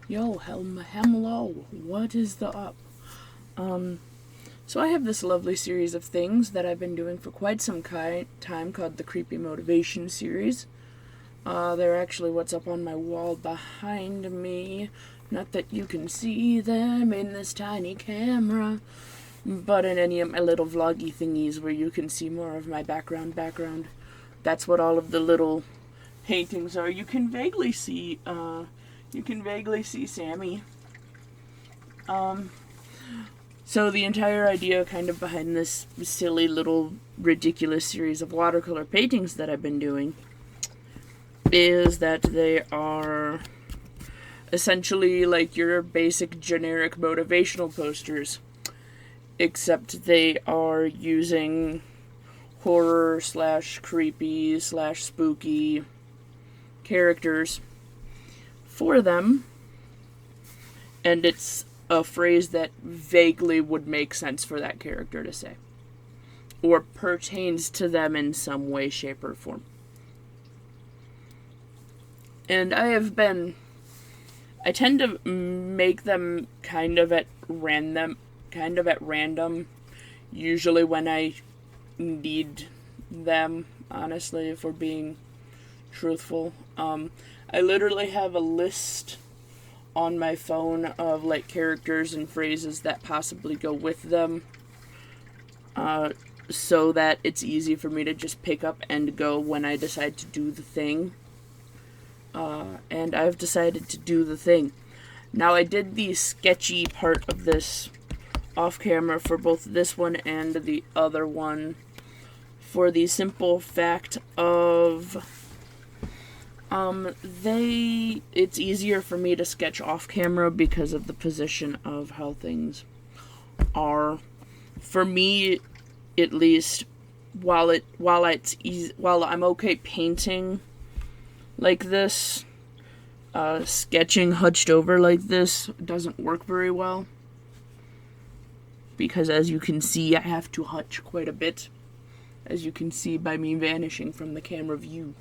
Yo, hello, what is the up? So I have this lovely series of things that I've been doing for quite some time called the Creepy Motivation series. They're actually what's up on my wall behind me. Not that you can see them in this tiny camera, but in any of my little vloggy thingies where you can see more of my background. That's what all of the little paintings are. You can vaguely see Sammy. So the entire idea kind of behind this silly little ridiculous series of watercolor paintings that I've been doing is that they are essentially like your basic generic motivational posters, except they are using horror / creepy / spooky characters for them, and it's a phrase that vaguely would make sense for that character to say, or pertains to them in some way, shape, or form. And I tend to make them kind of at random, usually when I need them, honestly, if we're being truthful. I literally have a list on my phone of like characters and phrases that possibly go with them, so that it's easy for me to just pick up and go when I decide to do the thing. And I've decided to do the thing. Now, I did the sketchy part of this off camera for both this one and the other one, for the simple fact of it's easier for me to sketch off camera because of the position of how things are. For me, at least, while I'm okay painting like this, sketching hunched over like this doesn't work very well, because as you can see, I have to hutch quite a bit, as you can see by me vanishing from the camera view.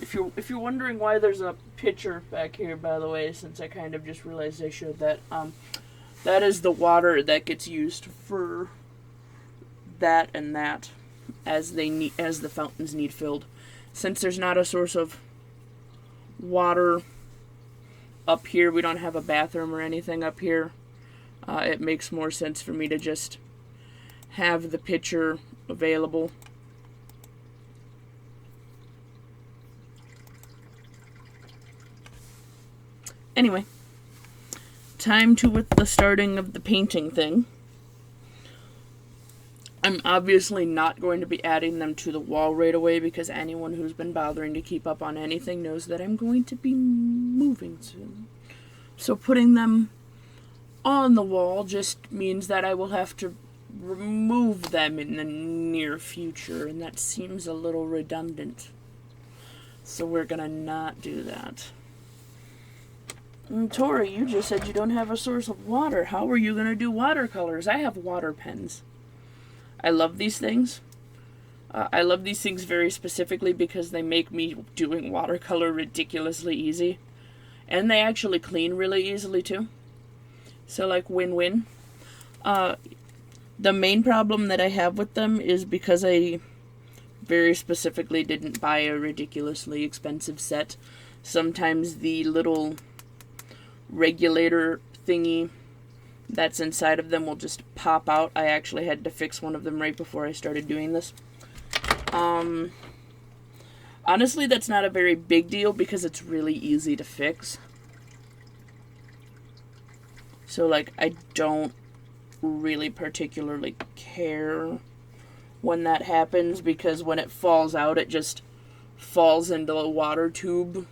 If you're wondering why there's a picture back here, by the way, since I kind of just realized I showed that, that is the water that gets used for that and that, as the fountains need filled. Since there's not a source of water up here, we don't have a bathroom or anything up here, it makes more sense for me to just have the pitcher available. Anyway, time to with the starting of the painting thing. I'm obviously not going to be adding them to the wall right away, because anyone who's been bothering to keep up on anything knows that I'm going to be moving soon. So putting them on the wall just means that I will have to remove them in the near future, and that seems a little redundant. So we're gonna not do that. Tori, you just said you don't have a source of water. How are you gonna do watercolors? I have water pens. I love these things. I love these things very specifically because they make me doing watercolor ridiculously easy. And they actually clean really easily too. So like win-win. The main problem that I have with them is because I very specifically didn't buy a ridiculously expensive set. Sometimes the little regulator thingy that's inside of them will just pop out. I actually had to fix one of them right before I started doing this. Honestly, that's not a very big deal because it's really easy to fix. So, like, I don't really particularly care when that happens, because when it falls out, it just falls into a water tube.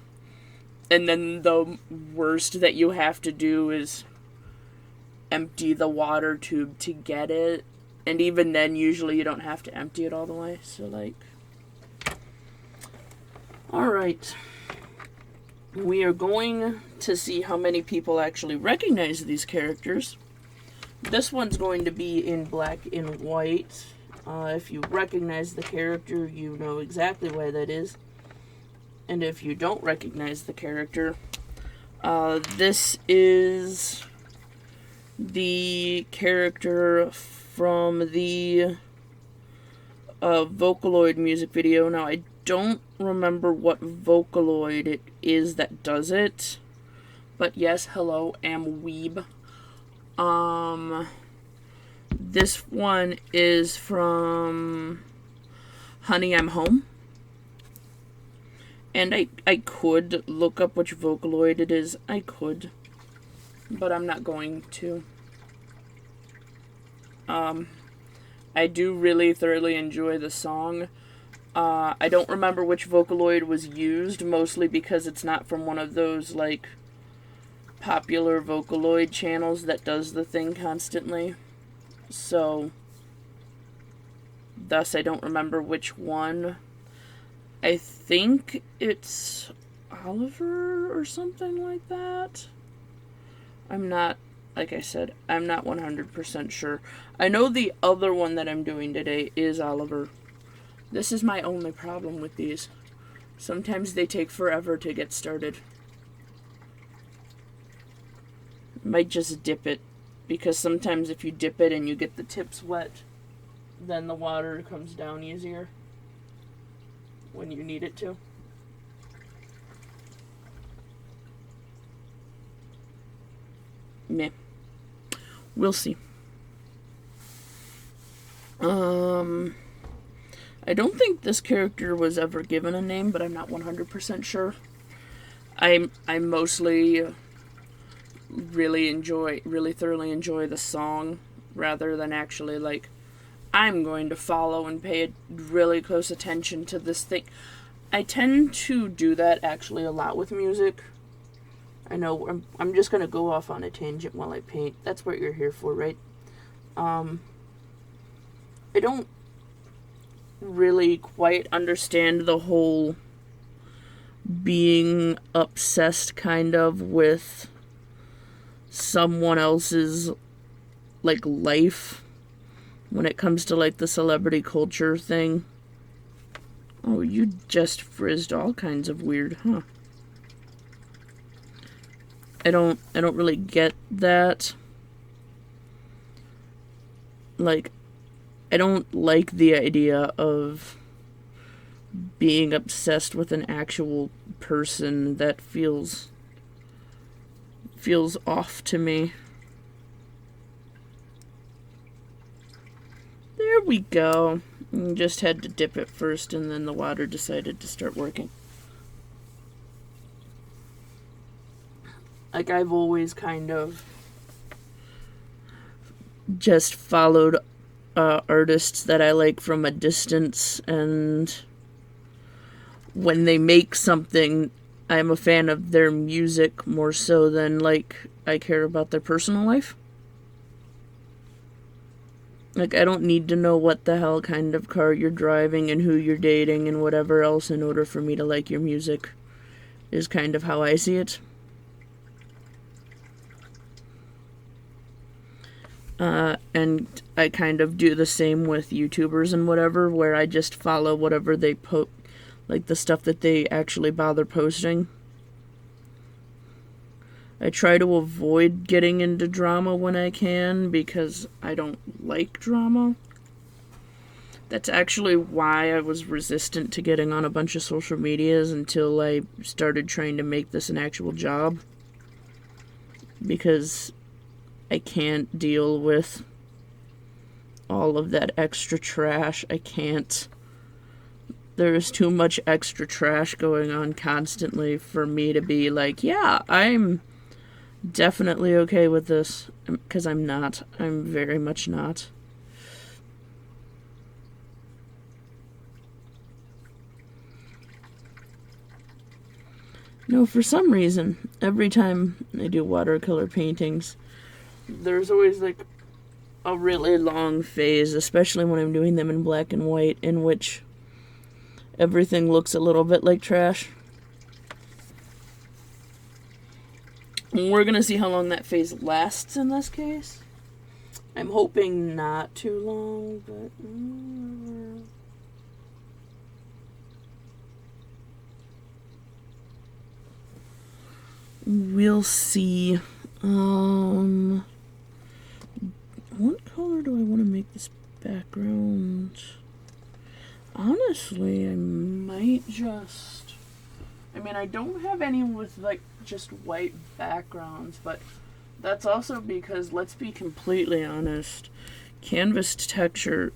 And then the worst that you have to do is empty the water tube to get it. And even then, usually you don't have to empty it all the way. So, like, alright. We are going to see how many people actually recognize these characters. This one's going to be in black and white. If you recognize the character, you know exactly why that is. And if you don't recognize the character, This is the character from the Vocaloid music video. Now, I don't remember what Vocaloid it is that does it. But yes, hello, am Weeb. This one is from Honey, I'm Home. And I could look up which Vocaloid it is. I could. But I'm not going to. I do really thoroughly enjoy the song. I don't remember which Vocaloid was used, mostly because it's not from one of those, like, popular Vocaloid channels that does the thing constantly. So, thus I don't remember which one. I think it's Oliver or something like that. I'm not, like I said, I'm not 100% sure. I know the other one that I'm doing today is Oliver. This is my only problem with these. Sometimes they take forever to get started. Might just dip it, because sometimes if you dip it and you get the tips wet, then the water comes down easier when you need it to. Meh. We'll see. I don't think this character was ever given a name, but I'm not 100% sure. I mostly really thoroughly enjoy the song, rather than actually, like, I'm going to follow and pay really close attention to this thing. I tend to do that actually a lot with music. I know I'm just going to go off on a tangent while I paint. That's what you're here for, right? I don't really quite understand the whole being obsessed kind of with someone else's, like, life when it comes to, like, the celebrity culture thing. Oh, you just frizzed all kinds of weird, huh? I don't really get that. Like, I don't like the idea of being obsessed with an actual person. That feels off to me. There we go. Just had to dip it first, and then the water decided to start working. Like, I've always kind of just followed artists that I like from a distance, and when they make something, I'm a fan of their music more so than, like, I care about their personal life. Like, I don't need to know what the hell kind of car you're driving and who you're dating and whatever else in order for me to like your music, is kind of how I see it. And I kind of do the same with YouTubers and whatever, where I just follow whatever they post, like the stuff that they actually bother posting. I try to avoid getting into drama when I can, because I don't like drama. That's actually why I was resistant to getting on a bunch of social medias until I started trying to make this an actual job. Because I can't deal with all of that extra trash. I can't. There is too much extra trash going on constantly for me to be like, yeah, I'm definitely okay with this. Because I'm not. I'm very much not. No, for some reason, every time I do watercolor paintings, there's always, like, a really long phase, especially when I'm doing them in black and white, in which everything looks a little bit like trash. And we're gonna see how long that phase lasts in this case. I'm hoping not too long, but we'll see. What color do I want to make this background? Honestly, I might just... I mean, I don't have any with, like, just white backgrounds, but that's also because, let's be completely honest, canvas texture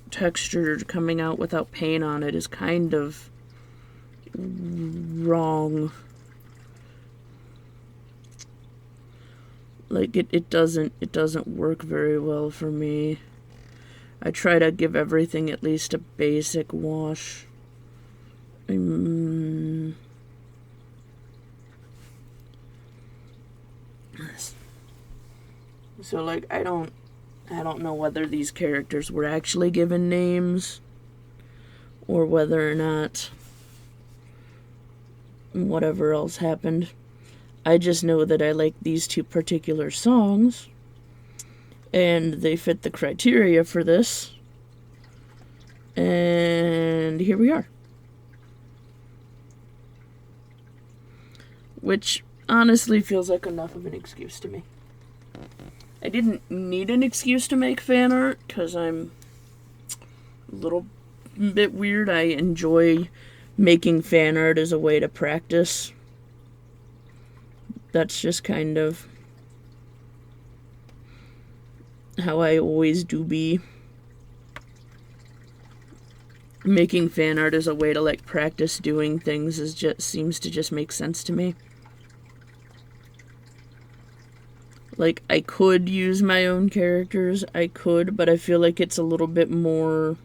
coming out without paint on it is kind of wrong. Like, it doesn't work very well for me. I try to give everything at least a basic wash. So, like, I don't know whether these characters were actually given names or whether or not whatever else happened. I just know that I like these two particular songs, and they fit the criteria for this, and here we are. Which honestly feels like enough of an excuse to me. I didn't need an excuse to make fan art, because I'm a little bit weird. I enjoy making fan art as a way to practice. That's just kind of how I always do be. Making fan art as a way to, like, practice doing things seems to just make sense to me. Like, I could use my own characters, but I feel like it's a little bit more,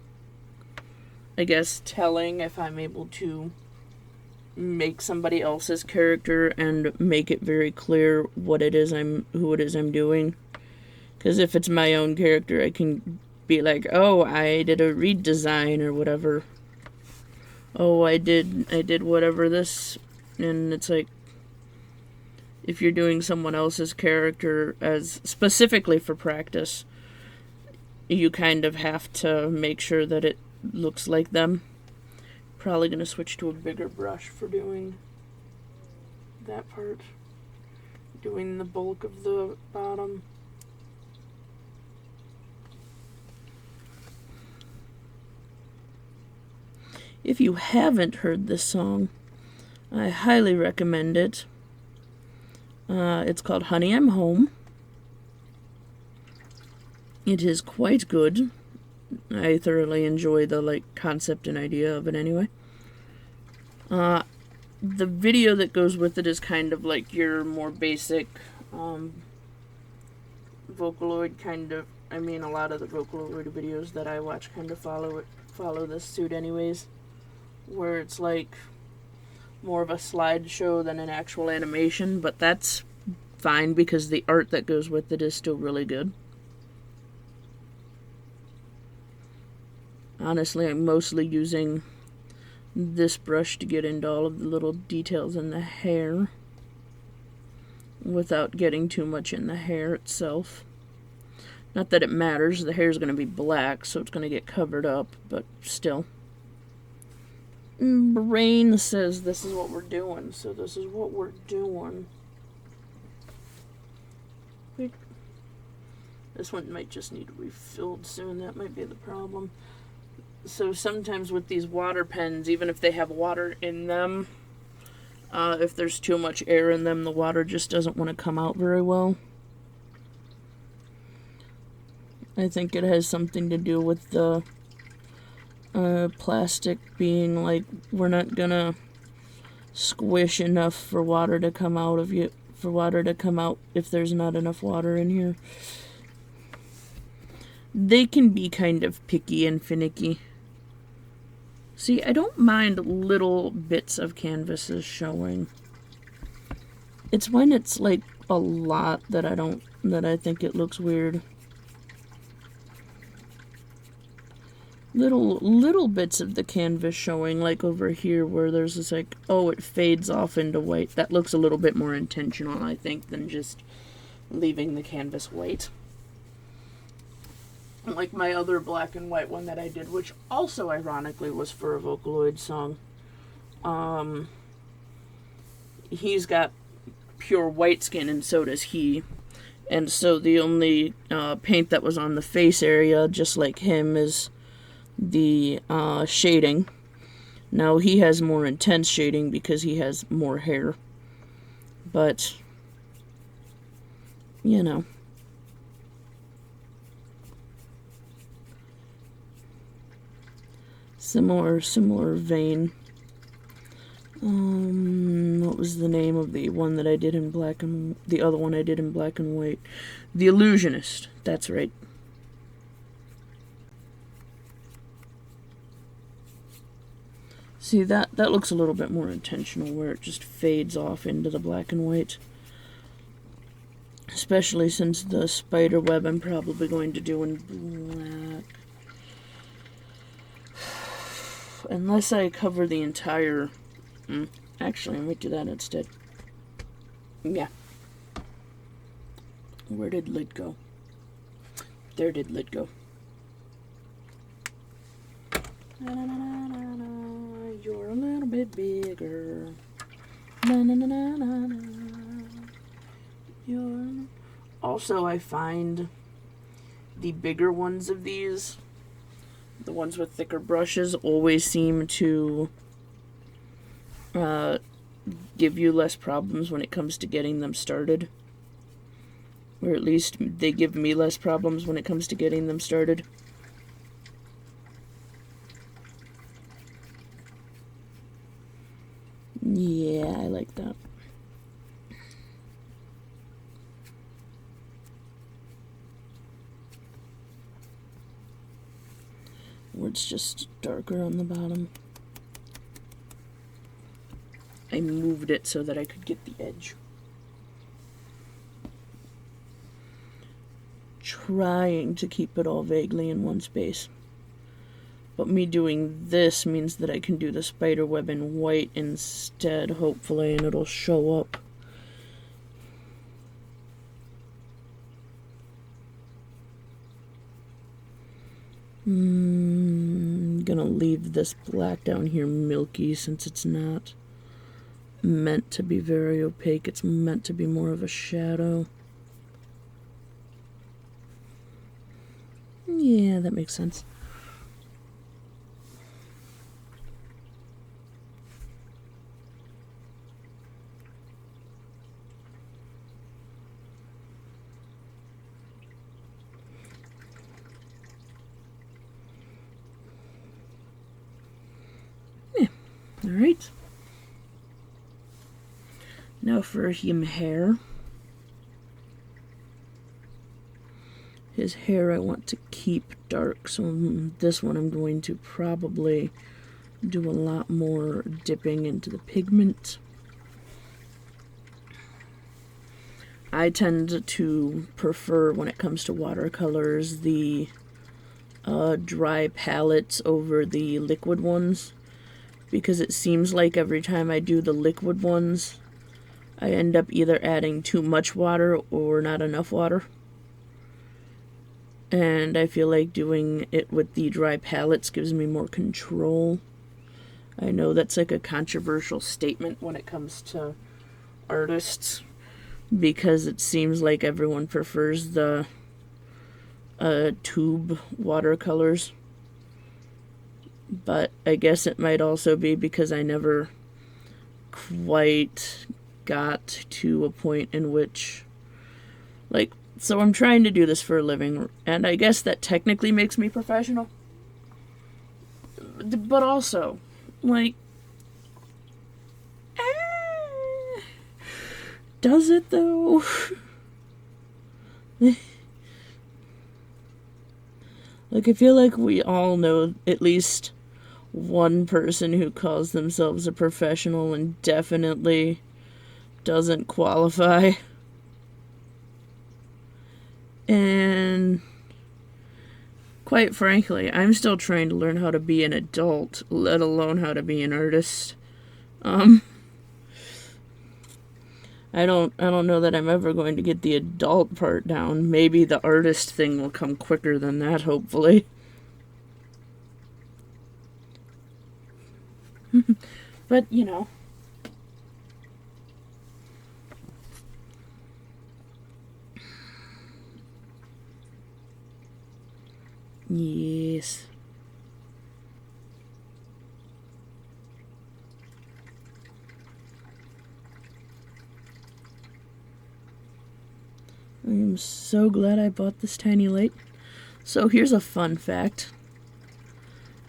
I guess, telling if I'm able to make somebody else's character and make it very clear who it is I'm doing. Because if it's my own character, I can be like, oh, I did a redesign or whatever. Oh, I did whatever this, and it's like, if you're doing someone else's character as specifically for practice, you kind of have to make sure that it looks like them. Probably going to switch to a bigger brush for doing that part. Doing the bulk of the bottom. If you haven't heard this song, I highly recommend it. It's called Honey, I'm Home. It is quite good. I thoroughly enjoy the, like, concept and idea of it anyway. The video that goes with it is kind of like your more basic Vocaloid kind of... I mean, a lot of the Vocaloid videos that I watch kind of follow this suit anyways. Where it's like more of a slideshow than an actual animation, but that's fine because the art that goes with it is still really good. Honestly, I'm mostly using this brush to get into all of the little details in the hair without getting too much in the hair itself. Not that it matters, the hair is going to be black, so it's going to get covered up, but still. Brain says this is what we're doing, so this is what we're doing. Wait. This one might just need refilled soon, that might be the problem. So sometimes with these water pens, even if they have water in them, if there's too much air in them, the water just doesn't want to come out very well. I think it has something to do with the plastic being like, we're not gonna squish enough for water to come out if there's not enough water in here. They can be kind of picky and finicky. See, I don't mind little bits of canvases showing. It's when it's like a lot that I think it looks weird. Little bits of the canvas showing, like over here where there's this like, oh, it fades off into white. That looks a little bit more intentional, I think, than just leaving the canvas white. Like my other black and white one that I did, which also ironically was for a Vocaloid song. He's got pure white skin, and so does he. And so the only paint that was on the face area, just like him, is the shading. Now he has more intense shading because he has more hair. But, you know. Similar vein. What was the name of the one that I did in black and... the other one I did in black and white? The Illusionist. That's right. See, that looks a little bit more intentional, where it just fades off into the black and white. Especially since the spider web I'm probably going to do in black. Unless I cover the entire... Actually, I might do that instead. Yeah. Where did lid go? There did lid go. Na, na, na, na, na, na. You're a little bit bigger. Na, na, na, na, na, na. You're... Also, I find the bigger ones of these, the ones with thicker brushes, always seem to give you less problems when it comes to getting them started. Or at least they give me less problems when it comes to getting them started. Yeah, I like that. Where it's just darker on the bottom. I moved it so that I could get the edge. Trying to keep it all vaguely in one space. But me doing this means that I can do the spider web in white instead, hopefully, and it'll show up. I'm gonna leave this black down here milky since it's not meant to be very opaque. It's meant to be more of a shadow. Yeah, that makes sense. Yeah, all right. Now for him hair. His hair I want to keep dark, so this one I'm going to probably do a lot more dipping into the pigment. I tend to prefer, when it comes to watercolors, the dry palettes over the liquid ones, because it seems like every time I do the liquid ones, I end up either adding too much water or not enough water. And I feel like doing it with the dry palettes gives me more control. I know that's like a controversial statement when it comes to artists, because it seems like everyone prefers the tube watercolors. But I guess it might also be because I never quite got to a point in which, like, so I'm trying to do this for a living, and I guess that technically makes me professional. But also, like, does it though? Like, I feel like we all know at least one person who calls themselves a professional and definitely doesn't qualify. And quite frankly, I'm still trying to learn how to be an adult, let alone how to be an artist. I don't know that I'm ever going to get the adult part down. Maybe the artist thing will come quicker than that, hopefully. But, you know. Yes. I'm so glad I bought this tiny light. So here's a fun fact.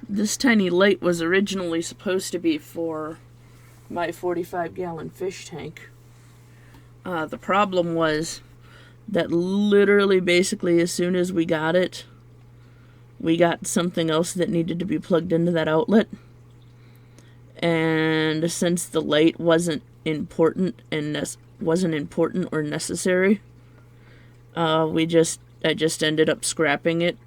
This tiny light was originally supposed to be for my 45-gallon fish tank. The problem was that literally basically as soon as we got it, we got something else that needed to be plugged into that outlet. And since the light wasn't important or necessary, I just ended up scrapping it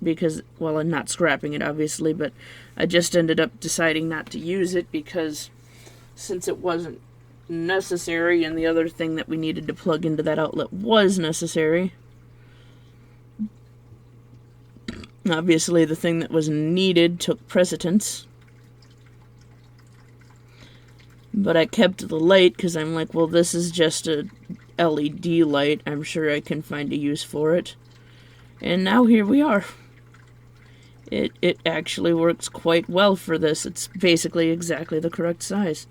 because, well, I'm not scrapping it obviously, but I just ended up deciding not to use it because since it wasn't necessary and the other thing that we needed to plug into that outlet was necessary, obviously the thing that was needed took precedence. But I kept the light because I'm like, well, this is just a LED light. I'm sure I can find a use for it. And now here we are. It actually works quite well for this. It's basically exactly the correct size.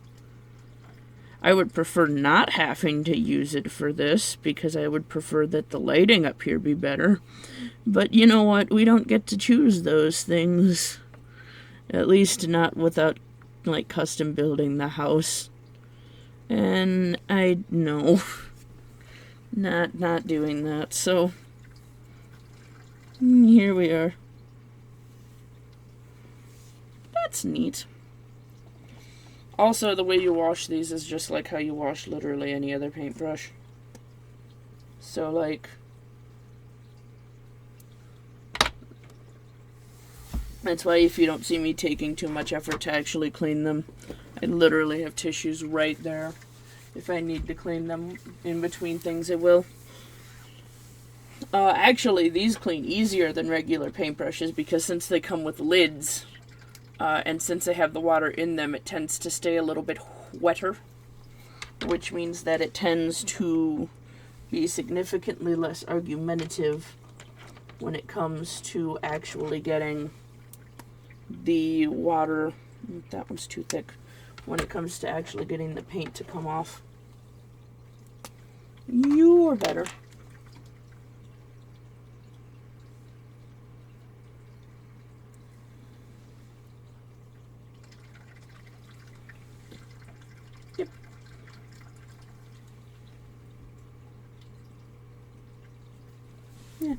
I would prefer not having to use it for this because I would prefer that the lighting up here be better. But you know what? We don't get to choose those things. At least not without like custom building the house. And I no. Not doing that. So here we are. That's neat. Also, the way you wash these is just like how you wash literally any other paintbrush. So, like, that's why if you don't see me taking too much effort to actually clean them, I literally have tissues right there. If I need to clean them in between things, I will. Actually, these clean easier than regular paintbrushes because since they come with lids, and since they have the water in them, it tends to stay a little bit wetter, which means that it tends to be significantly less argumentative when it comes to actually getting the water. That one's too thick. When it comes to actually getting the paint to come off. You're better. Yep. Yeah.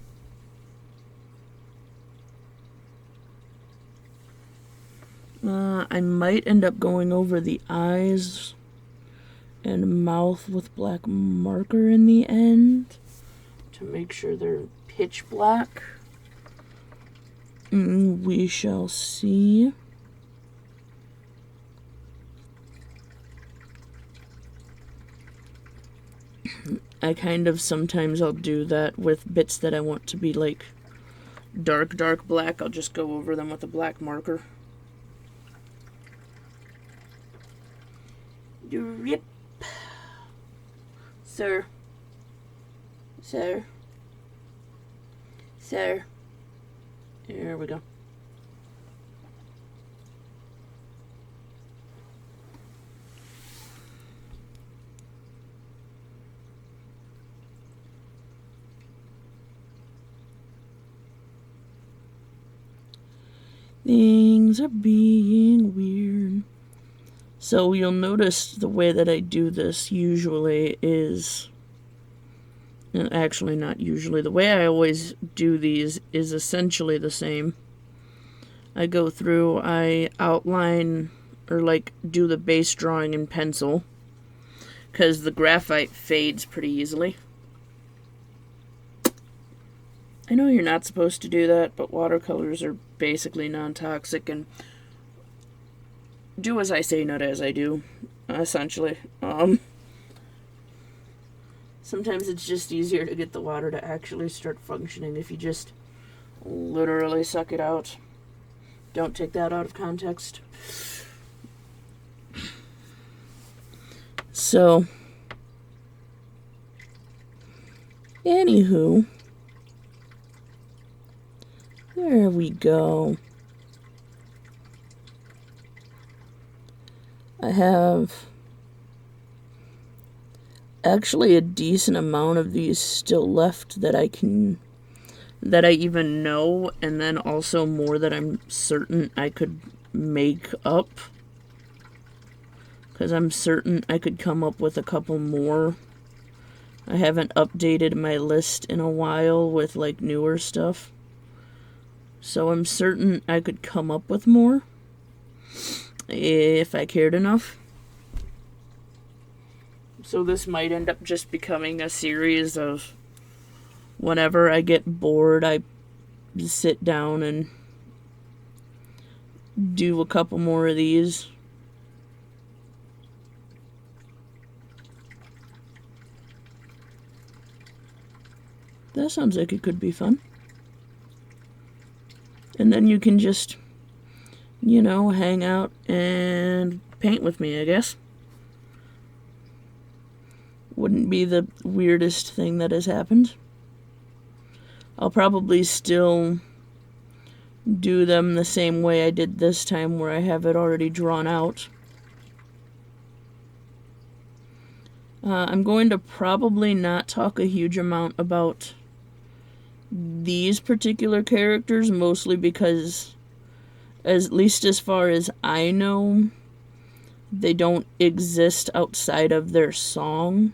I might end up going over the eyes and mouth with black marker in the end to make sure they're pitch black. We shall see. I kind of sometimes I'll do that with bits that I want to be like dark black. I'll just go over them with a black marker. Yep. Sir. There we go. Things are being weird. So you'll notice the way that I do this usually is, and actually not usually, the way I always do these is essentially the same. I go through, I outline, or like do the base drawing in pencil, because the graphite fades pretty easily. I know you're not supposed to do that, but watercolors are basically non-toxic and do as I say, not as I do, essentially. Sometimes it's just easier to get the water to actually start functioning if you just literally suck it out. Don't take that out of context. So, anywho, There we go. I have actually a decent amount of these still left that I even know, and then also more that I'm certain I could make up, because I'm certain I could come up with a couple more. I haven't updated my list in a while with like newer stuff, so I'm certain I could come up with more if I cared enough. So this might end up just becoming a series of whenever I get bored, I sit down and do a couple more of these. That sounds like it could be fun. And then you can just, hang out and paint with me, I guess. Wouldn't be the weirdest thing that has happened. I'll probably still do them the same way I did this time, where I have it already drawn out. I'm going to probably not talk a huge amount about these particular characters, mostly because, at least as far as I know, they don't exist outside of their song.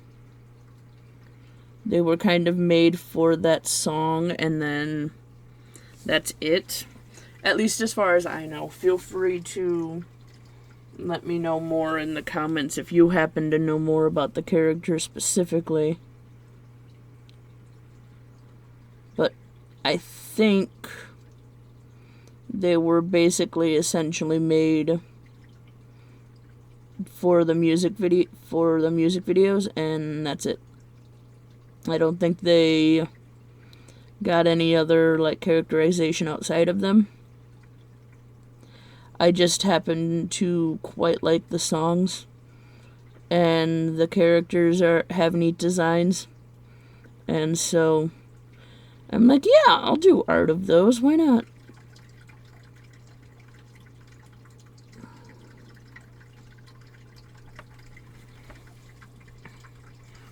They were kind of made for that song, and then that's it. At least as far as I know. Feel free to let me know more in the comments if you happen to know more about the character specifically. But I think they were basically essentially made for the music videos, and that's it. I don't think they got any other characterization outside of them. I just happen to quite like the songs, and the characters have neat designs, and so I'm like, yeah, I'll do art of those, why not?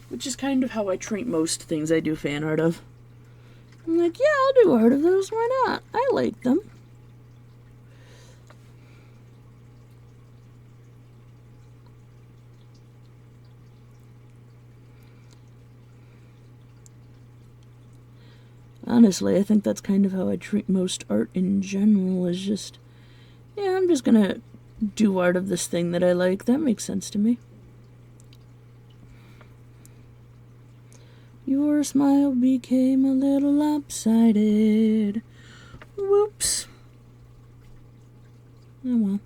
Which is kind of how I treat most things I do fan art of. I'm like, yeah, I'll do art of those, why not? I like them. Honestly, I think that's kind of how I treat most art in general, is just, yeah, I'm just gonna do art of this thing that I like. That makes sense to me. Your smile became a little lopsided. Whoops. Oh well.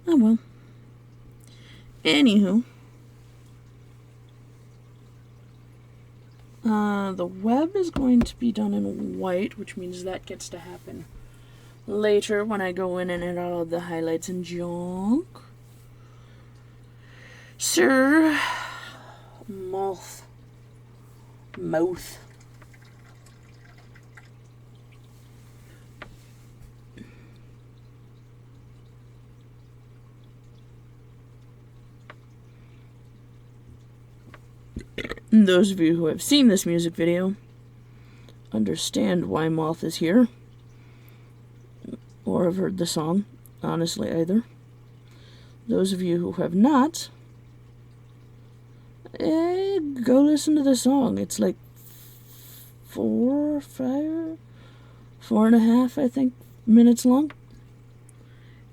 Oh well. Anywho. The web is going to be done in white, which means that gets to happen later when I go in and edit all of the highlights and junk. Sir. Mouth. Those of you who have seen this music video understand why Moth is here, or have heard the song, honestly, either. Those of you who have not, go listen to the song. It's like 4 and a half, I think, minutes long.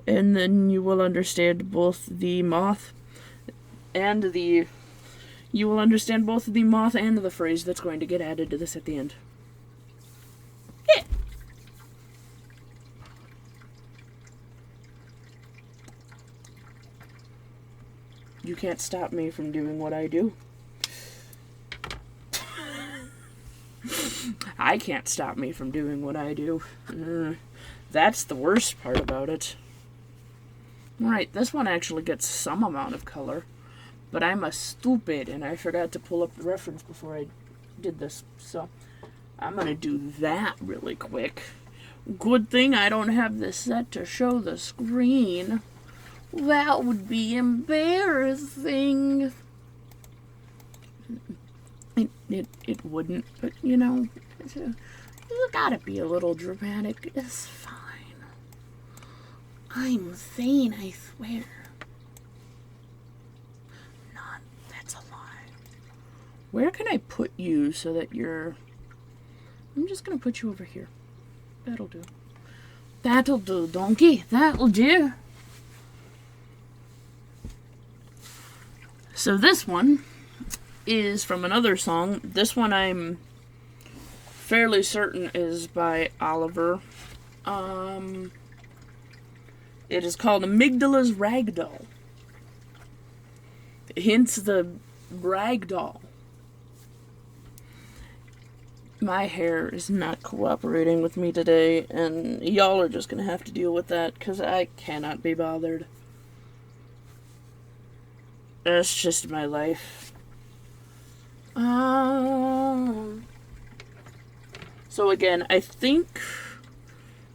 And then you will understand both the moth and the phrase that's going to get added to this at the end. Yeah. You can't stop me from doing what I do. I can't stop me from doing what I do. That's the worst part about it. Alright, this one actually gets some amount of color. But I'm a stupid and I forgot to pull up the reference before I did this. So I'm going to do that really quick. Good thing I don't have this set to show the screen. That would be embarrassing. It wouldn't, but you know, you gotta be a little dramatic. It's fine. I'm sane, I swear. Not, that's a lie. Where can I put you so that you're... I'm just gonna put you over here. That'll do. That'll do, donkey. That'll do. So this one is from another song. This one I'm fairly certain is by Oliver. It is called Amygdala's Ragdoll. Hence the Ragdoll. My hair is not cooperating with me today, and y'all are just gonna have to deal with that, because I cannot be bothered. That's just my life. So again, I think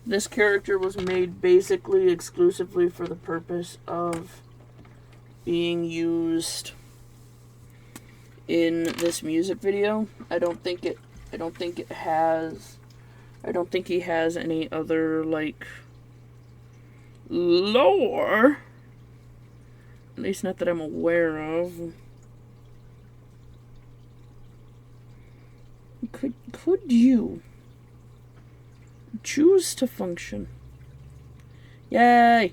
this character was made basically exclusively for the purpose of being used in this music video. I don't think he has any other, like, lore. At least not that I'm aware of. Could you choose to function? Yay!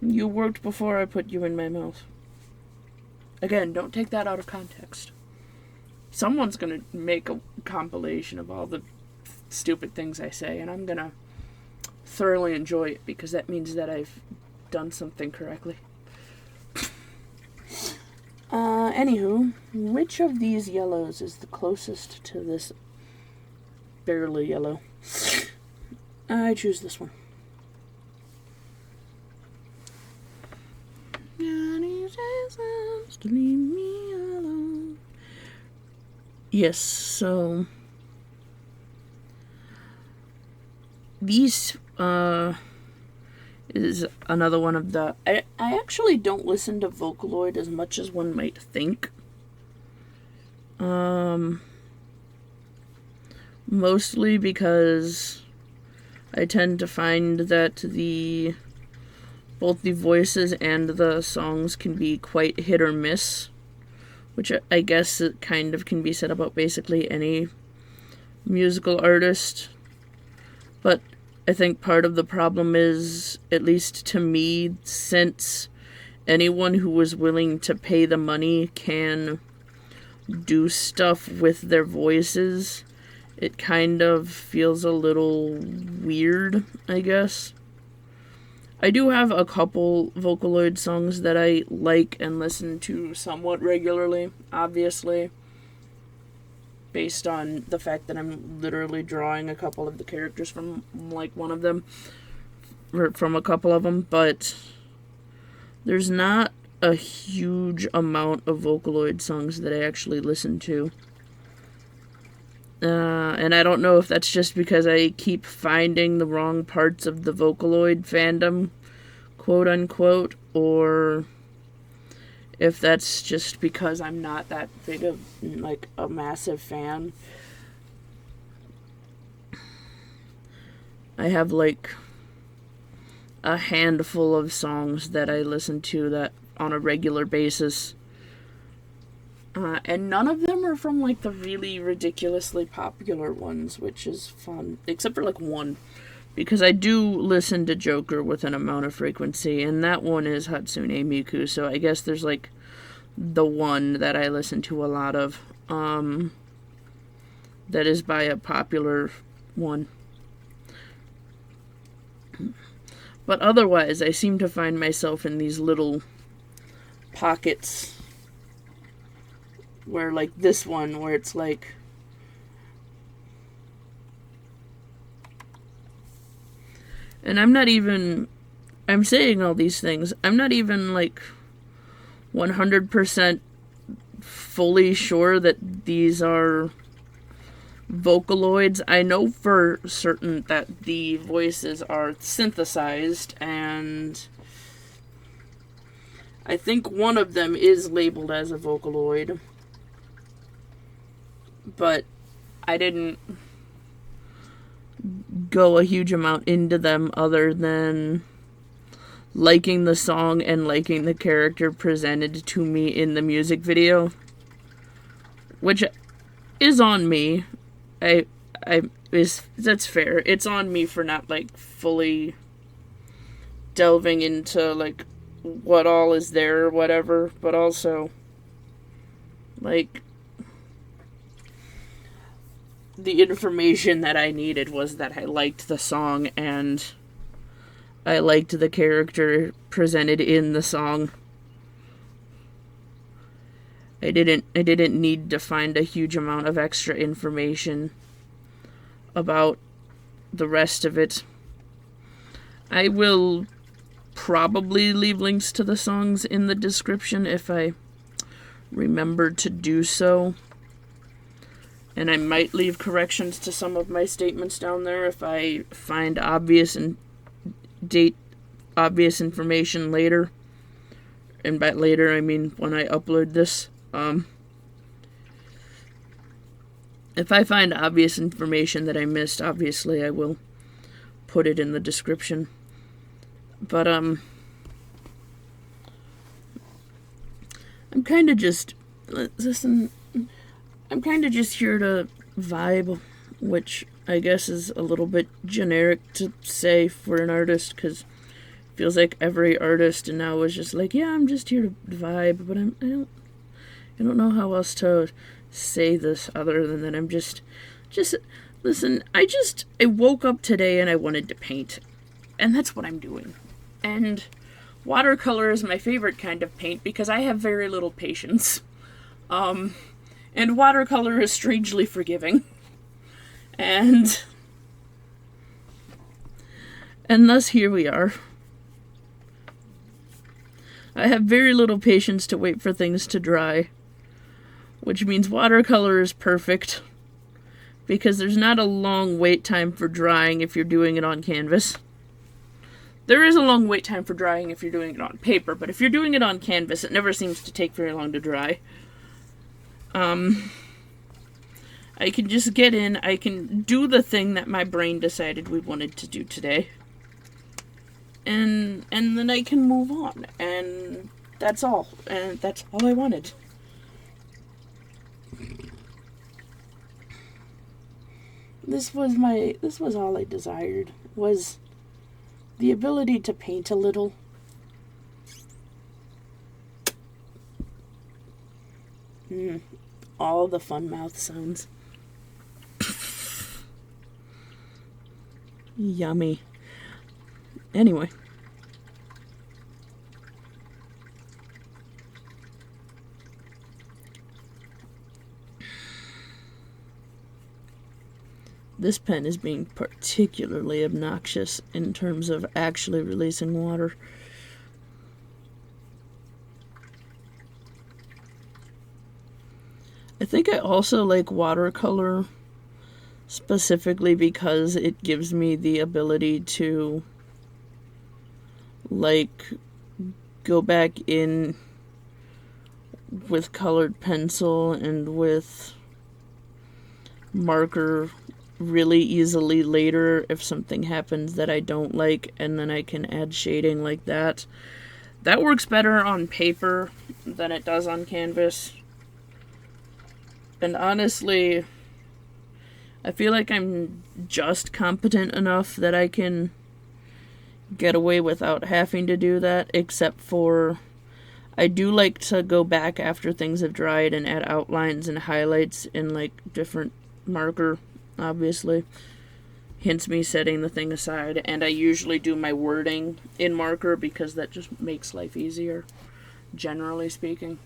You worked before I put you in my mouth. Again, don't take that out of context. Someone's gonna make a compilation of all the stupid things I say, and I'm gonna thoroughly enjoy it, because that means that I've done something correctly. Anywho, which of these yellows is the closest to this barely yellow? I choose this one. To leave me alone. Yes, so these is another one of the... I actually don't listen to Vocaloid as much as one might think. Mostly because I tend to find that both the voices and the songs can be quite hit or miss, which I guess it kind of can be said about basically any musical artist. But I think part of the problem is, at least to me, since anyone who was willing to pay the money can do stuff with their voices, it kind of feels a little weird, I guess. I do have a couple Vocaloid songs that I like and listen to somewhat regularly, obviously, based on the fact that I'm literally drawing a couple of the characters from, like, one of them, or from a couple of them, but there's not a huge amount of Vocaloid songs that I actually listen to. And I don't know if that's just because I keep finding the wrong parts of the Vocaloid fandom, quote unquote, or if that's just because I'm not that big of, like, a massive fan. I have, like, a handful of songs that I listen to that on a regular basis. And none of them are from, like, the really ridiculously popular ones, which is fun. Except for, like, one. Because I do listen to Joker with an amount of frequency, and that one is Hatsune Miku, so I guess there's, like, the one that I listen to a lot of, that is by a popular one. But otherwise, I seem to find myself in these little pockets where, like, this one, where it's like, and I'm not even I'm saying all these things, I'm not even like 100% fully sure that these are Vocaloids. I know for certain that the voices are synthesized, and I think one of them is labeled as a Vocaloid, but I didn't go a huge amount into them other than liking the song and liking the character presented to me in the music video, which is on me. That's fair. It's on me for not like fully delving into like what all is there or whatever, but also like the information that I needed was that I liked the song and I liked the character presented in the song. I didn't need to find a huge amount of extra information about the rest of it. I will probably leave links to the songs in the description if I remember to do so. And I might leave corrections to some of my statements down there if I find obvious information later. And by later, I mean when I upload this. If I find obvious information that I missed, obviously I will put it in the description. But, I'm kind of just, listen, I'm kind of just here to vibe, which I guess is a little bit generic to say for an artist, because it feels like every artist now is just like, yeah, I'm just here to vibe, but I don't know how else to say this other than that I'm just listen, I woke up today and I wanted to paint, and that's what I'm doing. And watercolor is my favorite kind of paint because I have very little patience. And watercolor is strangely forgiving. And thus here we are. I have very little patience to wait for things to dry, which means watercolor is perfect because there's not a long wait time for drying if you're doing it on canvas. There is a long wait time for drying if you're doing it on paper, but if you're doing it on canvas, it never seems to take very long to dry. I can just get in, I can do the thing that my brain decided we wanted to do today. And then I can move on, and that's all. And that's all I wanted. This was all I desired, was the ability to paint a little. All the fun mouth sounds. Yummy. Anyway. This pen is being particularly obnoxious in terms of actually releasing water. I think I also like watercolor specifically because it gives me the ability to like go back in with colored pencil and with marker really easily later if something happens that I don't like, and then I can add shading like that. That works better on paper than it does on canvas. And honestly, I feel like I'm just competent enough that I can get away without having to do that, except for I do like to go back after things have dried and add outlines and highlights in like different marker, obviously. Hence me setting the thing aside, and I usually do my wording in marker because that just makes life easier, generally speaking.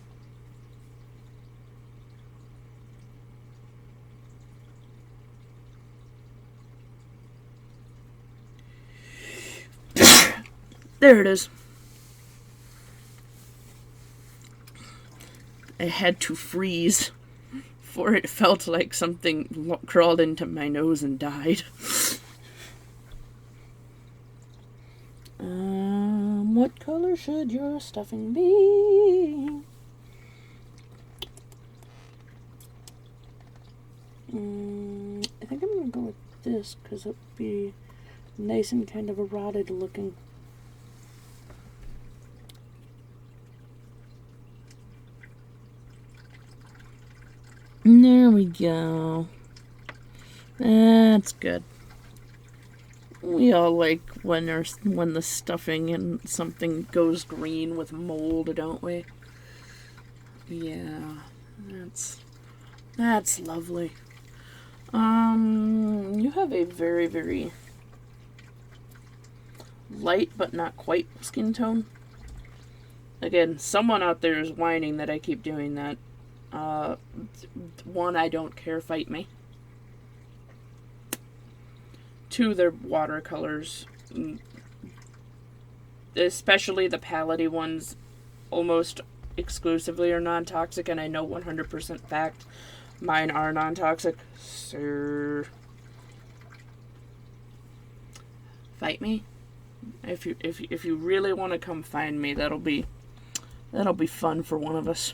There it is. I had to freeze, for it felt like something crawled into my nose and died. What color should your stuffing be? I think I'm going to go with this, because it'll be nice and kind of a rotted looking. There we go. That's good. We all like when the stuffing and something goes green with mold, don't we? Yeah, that's lovely. You have a very, very light but not quite skin tone. Again, someone out there is whining that I keep doing that. One, I don't care, fight me. Two, they're watercolors. Especially the palette-y ones almost exclusively are non-toxic, and I know 100% fact mine are non-toxic. Sir, fight me. If you really want to come find me, that'll be fun for one of us.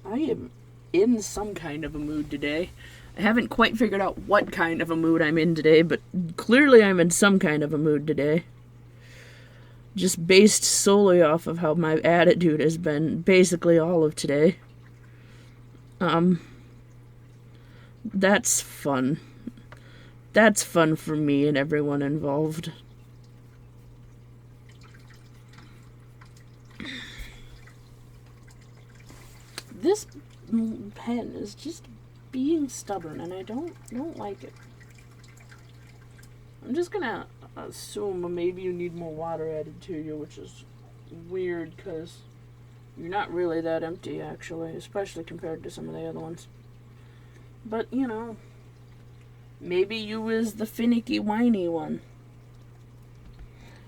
I am in some kind of a mood today. I haven't quite figured out what kind of a mood I'm in today, but clearly I'm in some kind of a mood today. Just based solely off of how my attitude has been basically all of today. That's fun. That's fun for me and everyone involved. This pen is just being stubborn, and I don't like it. I'm just gonna assume maybe you need more water added to you, which is weird because you're not really that empty, actually, especially compared to some of the other ones. But, you know, maybe you is the finicky, whiny one.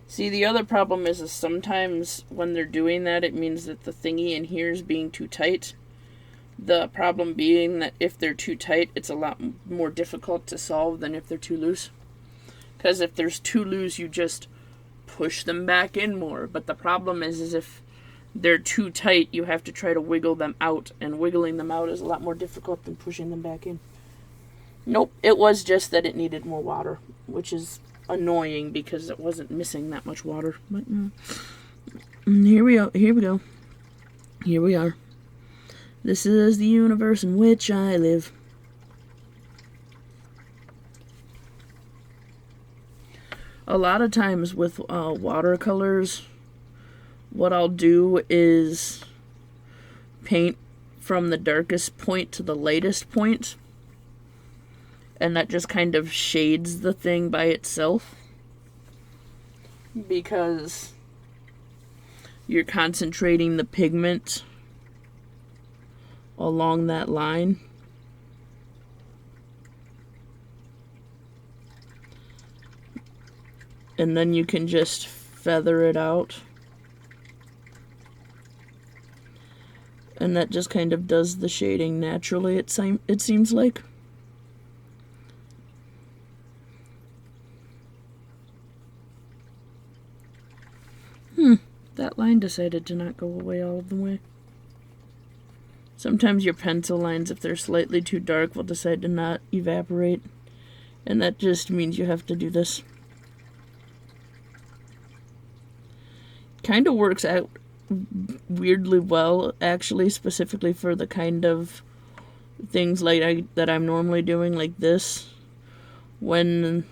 See, the other problem is sometimes when they're doing that, it means that the thingy in here is being too tight. The problem being that if they're too tight, it's a lot more difficult to solve than if they're too loose. Because if there's too loose, you just push them back in more. But the problem is if they're too tight, you have to try to wiggle them out. And wiggling them out is a lot more difficult than pushing them back in. Nope, it was just that it needed more water, which is annoying because it wasn't missing that much water. But here we go. Here we are. This is the universe in which I live. A lot of times with watercolors, what I'll do is paint from the darkest point to the lightest point. And that just kind of shades the thing by itself. Because you're concentrating the pigment along that line. And then you can just feather it out. And that just kind of does the shading naturally, it seems like. That line decided to not go away all of the way. Sometimes your pencil lines, if they're slightly too dark, will decide to not evaporate. And that just means you have to do this. Kind of works out weirdly well, actually, specifically for the kind of things like that I'm normally doing, like this. Because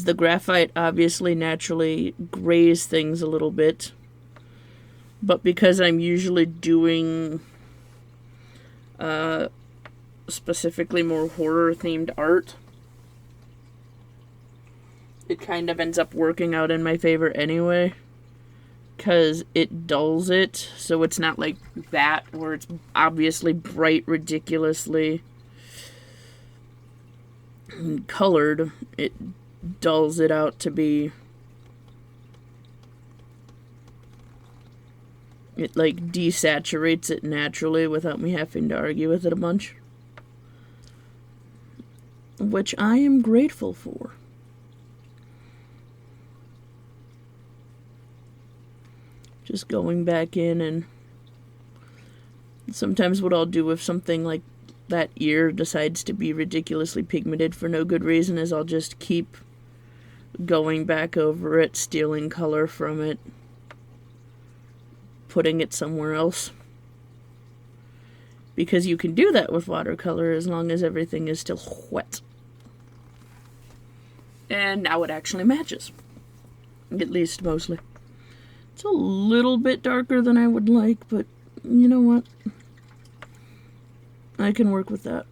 the graphite obviously naturally grays things a little bit. But because I'm usually doing specifically more horror-themed art, it kind of ends up working out in my favor anyway. Because it dulls it, so it's not like that, where it's obviously bright ridiculously. colored, it dulls it out to be, it like desaturates it naturally without me having to argue with it a bunch, which I am grateful for. Just going back in, and sometimes what I'll do if something like that ear decides to be ridiculously pigmented for no good reason is I'll just keep going back over it, stealing color from it, putting it somewhere else. Because you can do that with watercolor as long as everything is still wet. And now it actually matches. At least mostly. It's a little bit darker than I would like, but you know what? I can work with that.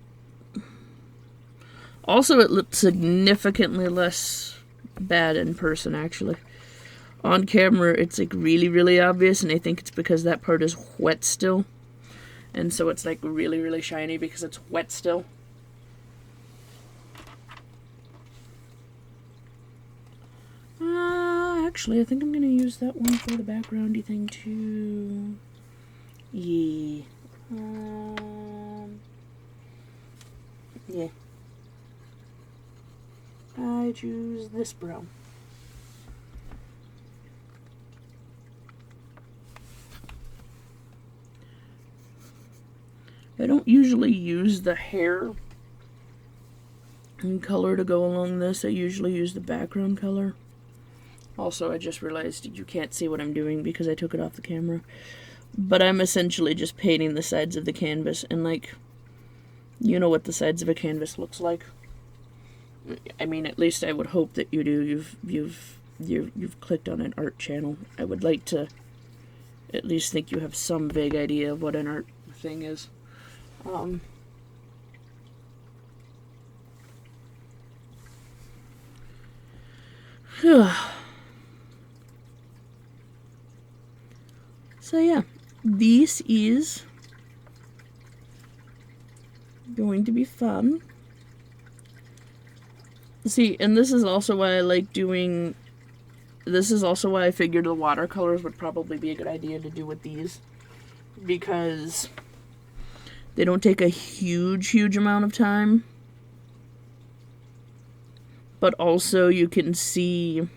Also, it looks significantly less bad in person, actually. On camera, it's like really, really obvious, and I think it's because that part is wet still. And so it's like really, really shiny because it's wet still. Actually, I think I'm going to use that one for the backgroundy thing too. Yeah. Yeah. I choose this brown. I don't usually use the hair and color to go along this. I usually use the background color. Also, I just realized you can't see what I'm doing because I took it off the camera. But I'm essentially just painting the sides of the canvas, and like, you know what the sides of a canvas looks like. I mean, at least I would hope that you do. You've clicked on an art channel. I would like to at least think you have some vague idea of what an art thing is. So yeah, this is going to be fun. See, and this is also why I like doing, this is also why I figured the watercolors would probably be a good idea to do with these. Because they don't take a huge amount of time. But also you can see,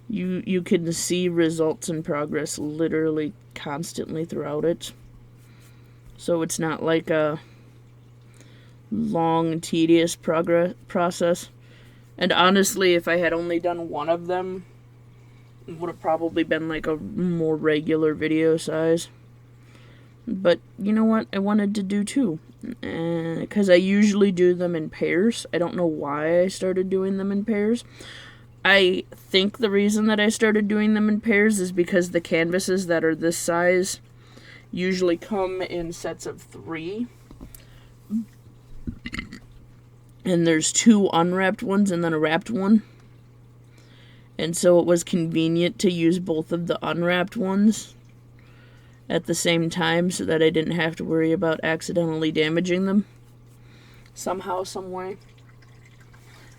you can see results and progress literally constantly throughout it. So it's not like a long, tedious process. And honestly, if I had only done one of them, it would have probably been like a more regular video size. But you know what? I wanted to do two. Because I usually do them in pairs. I don't know why I started doing them in pairs. I think the reason that I started doing them in pairs is because the canvases that are this size usually come in sets of 3. And there's 2 unwrapped ones and then a wrapped one. And so it was convenient to use both of the unwrapped ones at the same time so that I didn't have to worry about accidentally damaging them somehow, some way.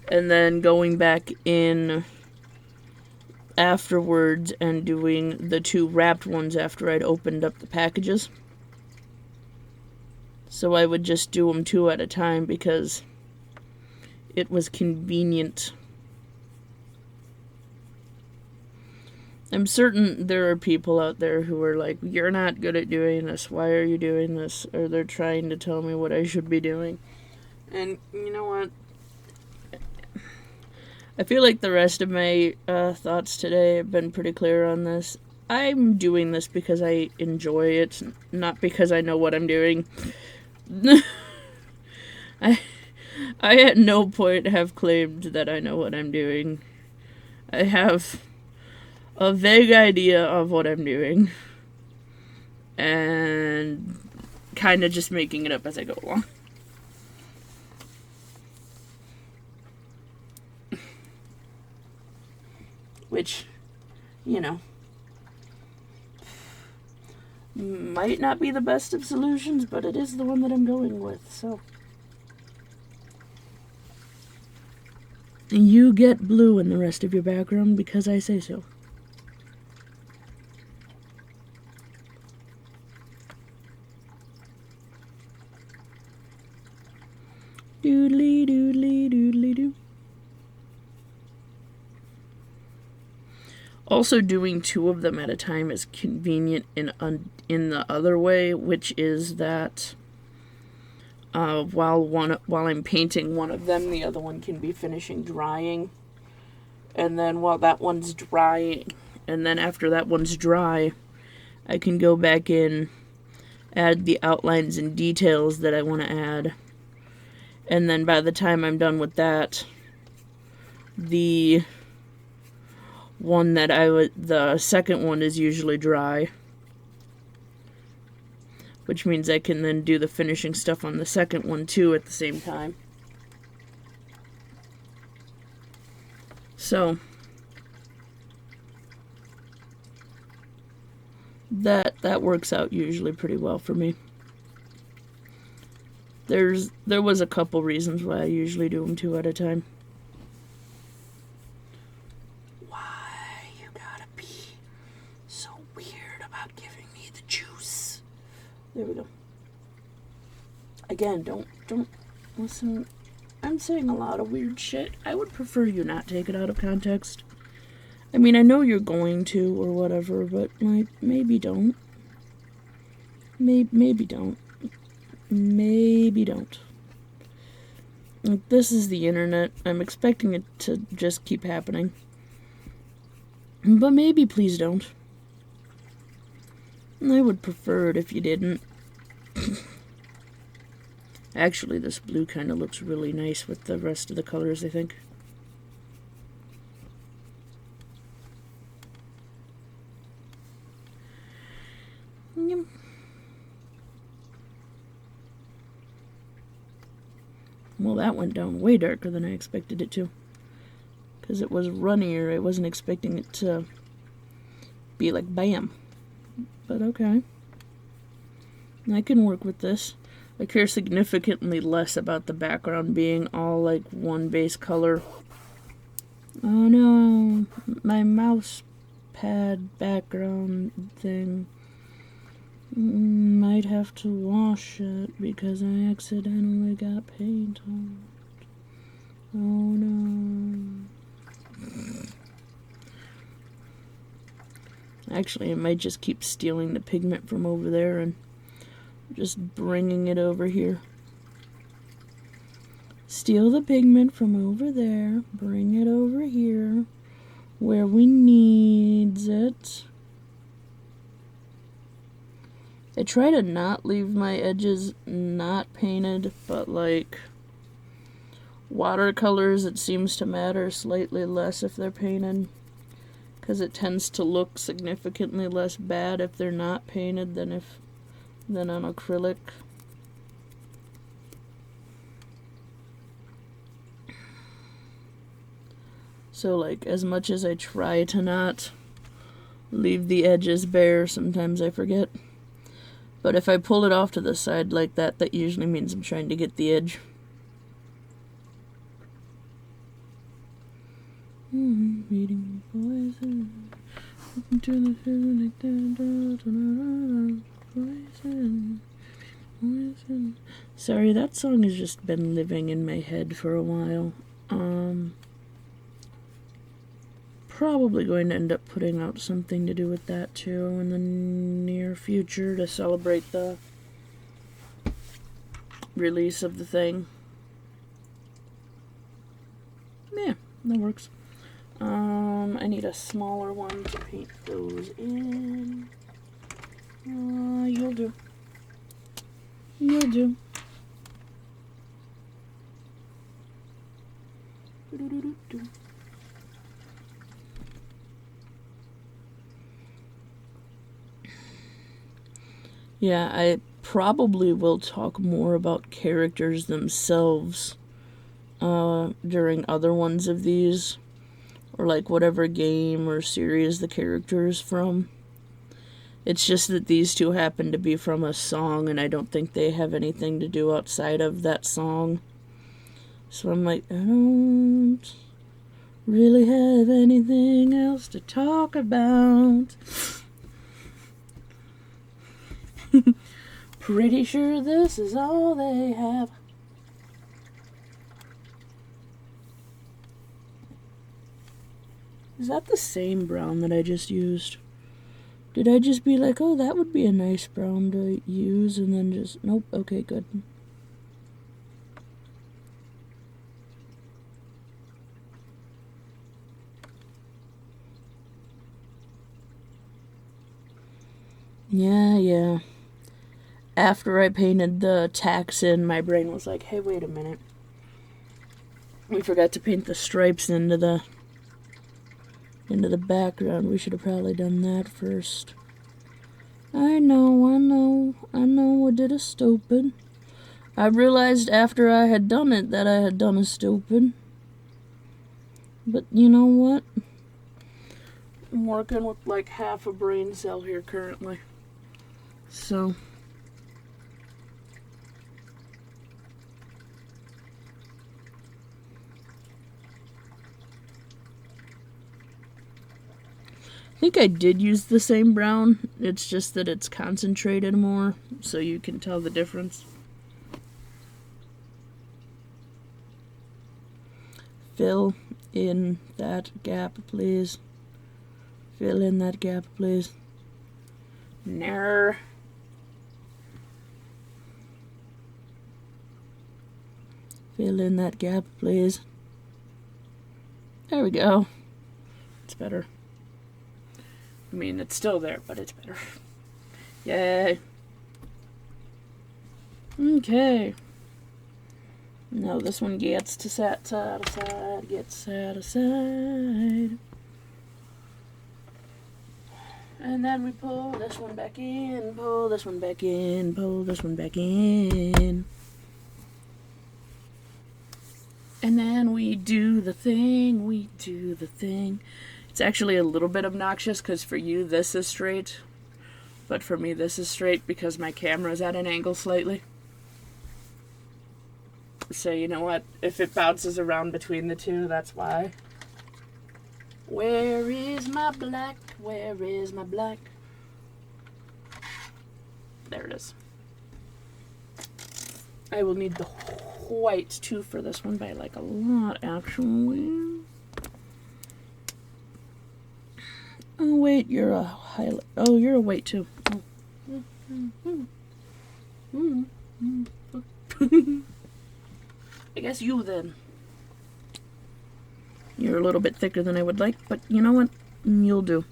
And then going back in afterwards and doing the 2 wrapped ones after I'd opened up the packages. So I would just do them 2 at a time because it was convenient. I'm certain there are people out there who are like, you're not good at doing this, why are you doing this? Or they're trying to tell me what I should be doing. And you know what? I feel like the rest of my thoughts today have been pretty clear on this. I'm doing this because I enjoy it, not because I know what I'm doing. I at no point have claimed that I know what I'm doing. I have a vague idea of what I'm doing, and kind of just making it up as I go along. Which, you know, might not be the best of solutions, but it is the one that I'm going with, so. You get blue in the rest of your background because I say so. Doodly doodly doodly doo. Also, doing two of them at a time is convenient in the other way, which is that while I'm painting one of them, the other one can be finishing drying, and then while that one's drying, and then after that one's dry, I can go back in, add the outlines and details that I want to add, and then by the time I'm done with that, the second one is usually dry, which means I can then do the finishing stuff on the second one too at the same time. So that works out usually pretty well for me. There was a couple reasons why I usually do them two at a time. Why you gotta be so weird about giving me the juice? There we go. Again, don't listen. I'm saying a lot of weird shit. I would prefer you not take it out of context. I mean, I know you're going to or whatever, but like maybe don't. Maybe don't. Maybe don't. Like, this is the internet. I'm expecting it to just keep happening. But maybe please don't. I would prefer it if you didn't. Actually, this blue kind of looks really nice with the rest of the colors, I think. Yep. Well, that went down way darker than I expected it to. Because it was runnier, I wasn't expecting it to be like bam. But okay. I can work with this. I care significantly less about the background being all like one base color. Oh no, my mouse pad background thing. Might have to wash it because I accidentally got paint on it. Oh no. Actually, I might just keep stealing the pigment from over there and just bringing it over here. Steal the pigment from over there, bring it over here where we needs it. I try to not leave my edges not painted, but like watercolors, it seems to matter slightly less if they're painted, because it tends to look significantly less bad if they're not painted than on acrylic. So like, as much as I try to not leave the edges bare, sometimes I forget. But if I pull it off to the side like that, that usually means I'm trying to get the edge. Reading poison. Listen to the feeling like that. Poison. Sorry, that song has just been living in my head for a while. Probably going to end up putting out something to do with that too in the near future to celebrate the release of the thing. Yeah, that works. I need a smaller one to paint those in. You'll do. You'll do. Do-do-do-do-do. Yeah, I probably will talk more about characters themselves during other ones of these, or like whatever game or series the character is from. It's just that these two happen to be from a song, and I don't think they have anything to do outside of that song. So I'm like, I don't really have anything else to talk about. Pretty sure this is all they have. Is that the same brown that I just used? Did I just be like, oh, that would be a nice brown to use, and then just, nope, okay, good. Yeah. After I painted the tacks in, my brain was like, hey, wait a minute. We forgot to paint the stripes into the background. We should have probably done that first. I know, I did a stupid. I realized after I had done it that I had done a stupid. But you know what? I'm working with like half a brain cell here currently. So... I think I did use the same brown, it's just that it's concentrated more, so you can tell the difference. Fill in that gap, please. Fill in that gap, please. Nar. Fill in that gap, please. There we go. It's better. I mean, it's still there, but it's better. Yay. Okay. Now this one gets to set aside, gets set aside. And then we pull this one back in, pull this one back in, pull this one back in. And then we do the thing, we do the thing. It's actually a little bit obnoxious because for you this is straight, but for me this is straight because my camera's at an angle slightly. So you know what, if it bounces around between the two, that's why. Where is my black? Where is my black? There it is. I will need the white too for this one by like a lot actually. Oh wait, you're a highlight. Oh, you're a white too. Oh. I guess you then. You're a little bit thicker than I would like, but you know what? You'll do.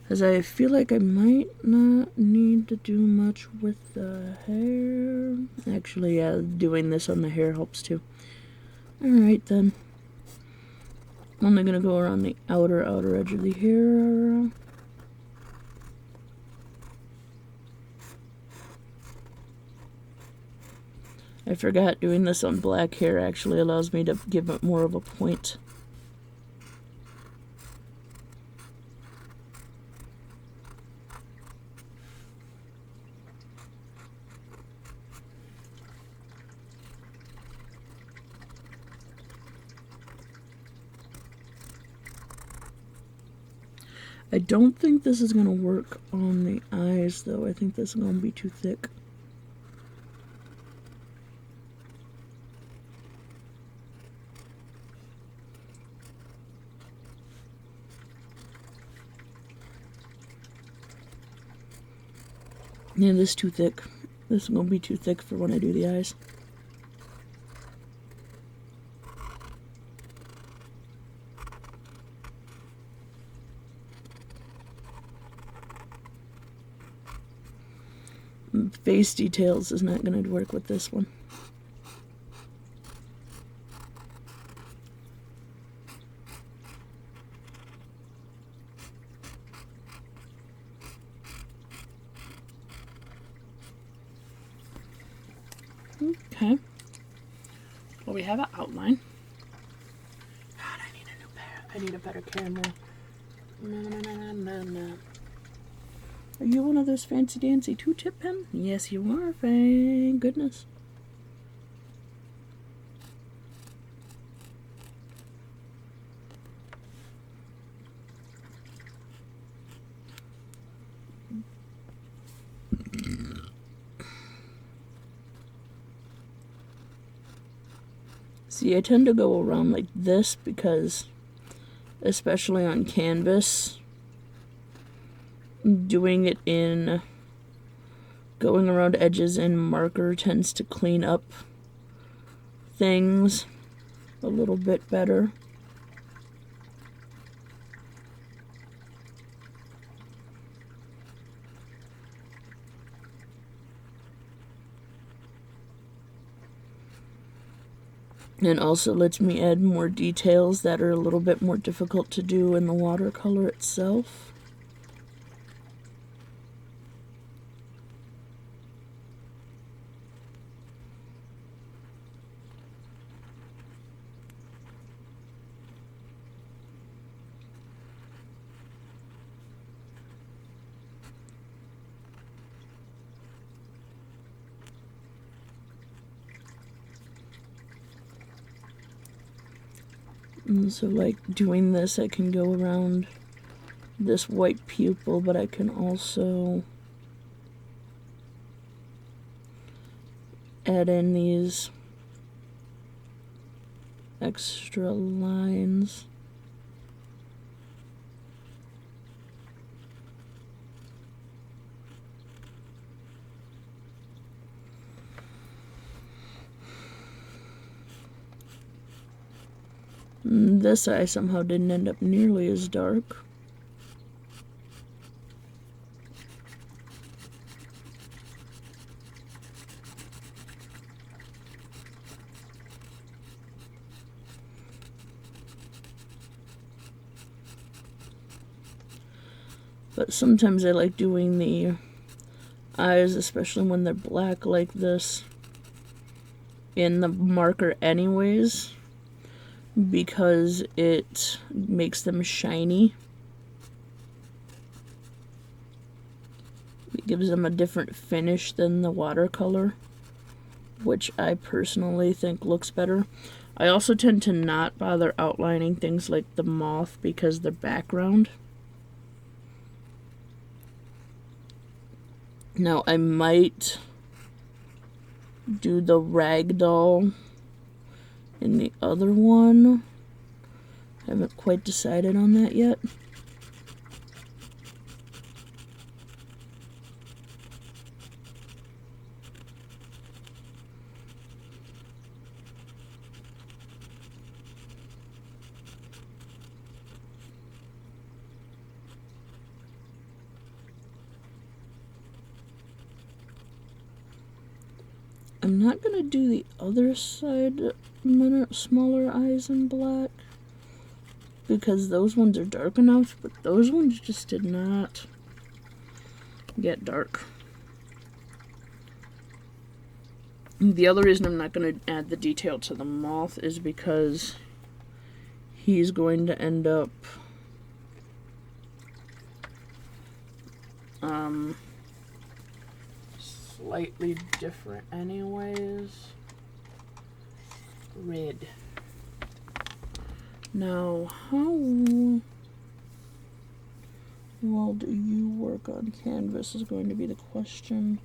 As I feel like I might not need to do much with the hair. Actually, yeah, doing this on the hair helps too. Alright then. Only gonna go around the outer edge of the hair. I forgot doing this on black hair actually allows me to give it more of a point. I don't think this is going to work on the eyes, though. I think this is going to be too thick. Yeah, this is too thick. This is going to be too thick for when I do the eyes. Face details is not going to work with this one. Okay. Well, we have an outline. God, I need a new pair. I need a better camera. No. Are you one of those fancy dancy two-tip pen? Yes, you are. Thank goodness. See, I tend to go around like this because, especially on canvas, doing it in going around edges in marker tends to clean up things a little bit better. And also lets me add more details that are a little bit more difficult to do in the watercolor itself. And so like doing this, I can go around this white pupil, but I can also add in these extra lines. This eye somehow didn't end up nearly as dark. But sometimes I like doing the eyes, especially when they're black like this, in the marker anyways, because it makes them shiny. It gives them a different finish than the watercolor, which I personally think looks better. I also tend to not bother outlining things like the moth because they're background. Now I might do the Ragdoll in the other one. Haven't quite decided on that yet. I'm not gonna do the other side smaller eyes in black because those ones are dark enough, but those ones just did not get dark. The other reason I'm not going to add the detail to the moth is because he's going to end up slightly different anyways. Red. Now, how well do you work on canvas is going to be the question.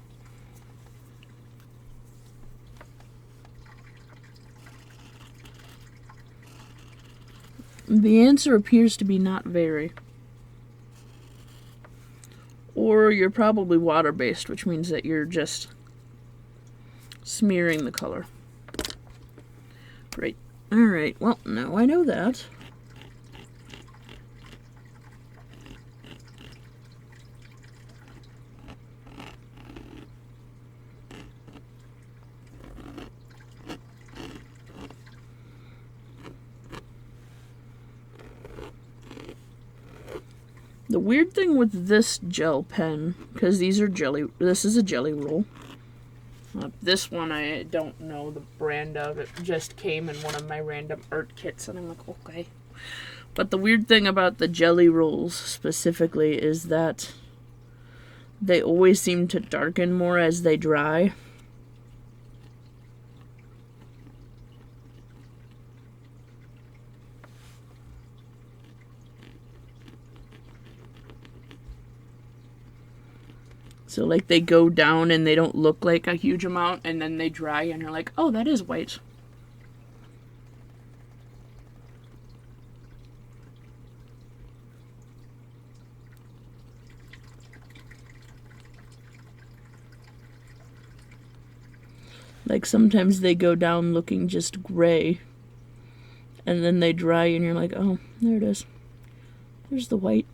The answer appears to be not very. Or you're probably water-based, which means that you're just smearing the color. Great. Alright, well, now I know that. The weird thing with this gel pen, because these are this is a jelly roll. This one I don't know the brand of. It just came in one of my random art kits, and I'm like, okay. But the weird thing about the jelly rolls specifically is that they always seem to darken more as they dry. So like they go down and they don't look like a huge amount, and then they dry and you're like, oh, that is white. Like sometimes they go down looking just gray, and then they dry and you're like, oh, there it is. There's the white.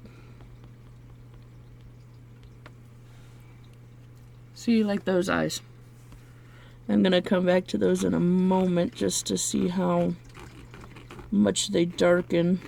See, like those eyes. I'm going to come back to those in a moment just to see how much they darken.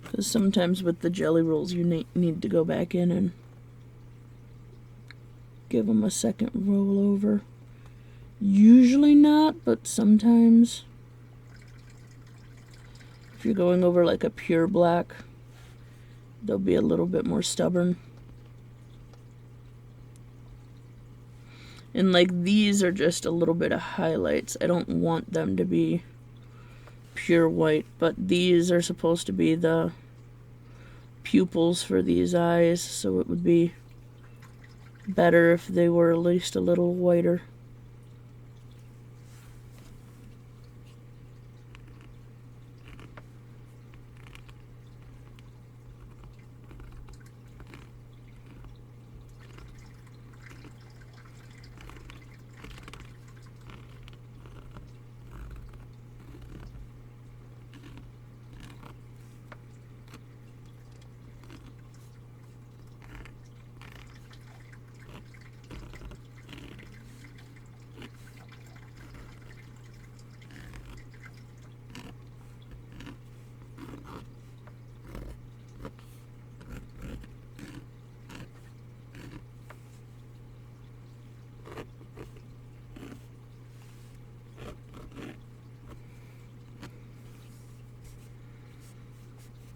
Because sometimes with the jelly rolls you need to go back in and give them a second roll over. Usually not, but sometimes. If you're going over like a pure black, they'll be a little bit more stubborn. And like these are just a little bit of highlights. I don't want them to be pure white, but these are supposed to be the pupils for these eyes, so it would be better if they were at least a little whiter.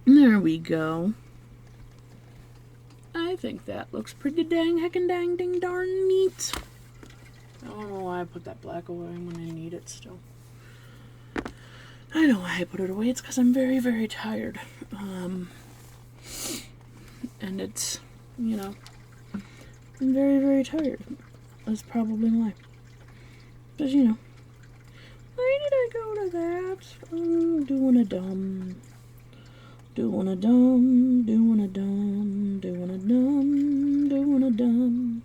There we go. I think that looks pretty dang heckin' dang ding darn neat. I don't know why I put that black away when I need it still. I know why I put it away. It's because I'm very, very tired. And it's, you know, I'm very, very tired. That's probably why. Because, you know, why did I go to that? I'm doing a dumb. Doing a dumb, doing a dumb, doing a dumb, doing a dumb.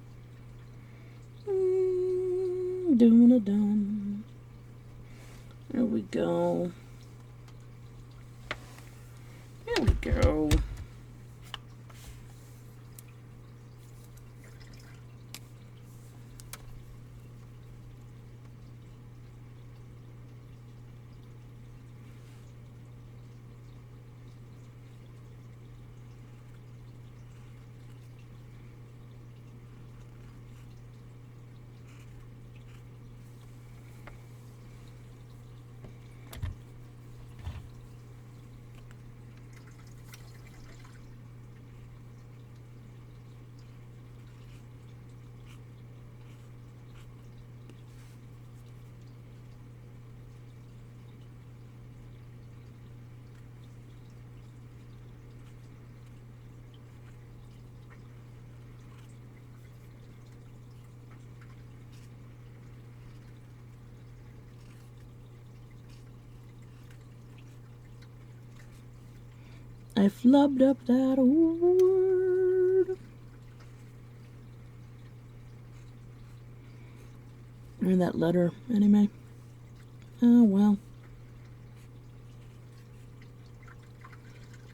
Doing a dumb. There we go. There we go. I flubbed up that word. Or that letter, anyway. Oh, well.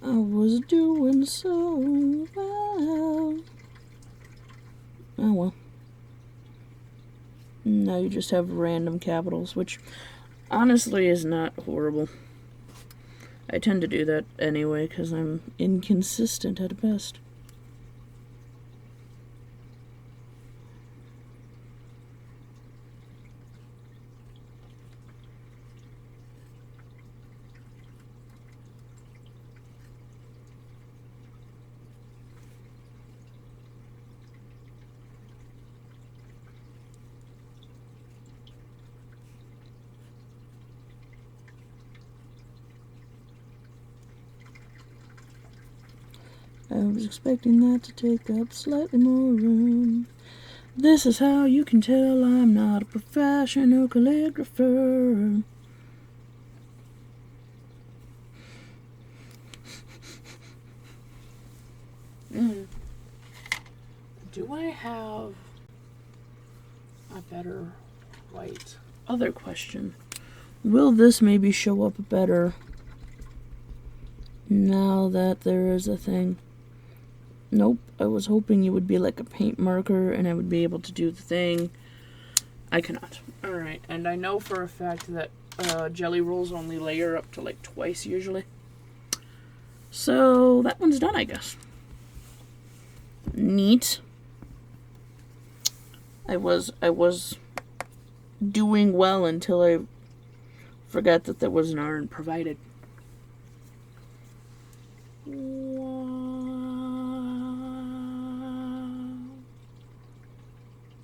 I was doing so well. Oh, well. Now you just have random capitals, which honestly is not horrible. I tend to do that anyway because I'm inconsistent at best. I was expecting that to take up slightly more room. This is how you can tell I'm not a professional calligrapher. Do I have a better white? Other question. Will this maybe show up better now that there is a thing? Nope. I was hoping you would be like a paint marker and I would be able to do the thing. I cannot. Alright, and I know for a fact that jelly rolls only layer up to like twice usually. So that one's done, I guess. Neat. I was doing well until I forgot that there was an iron provided.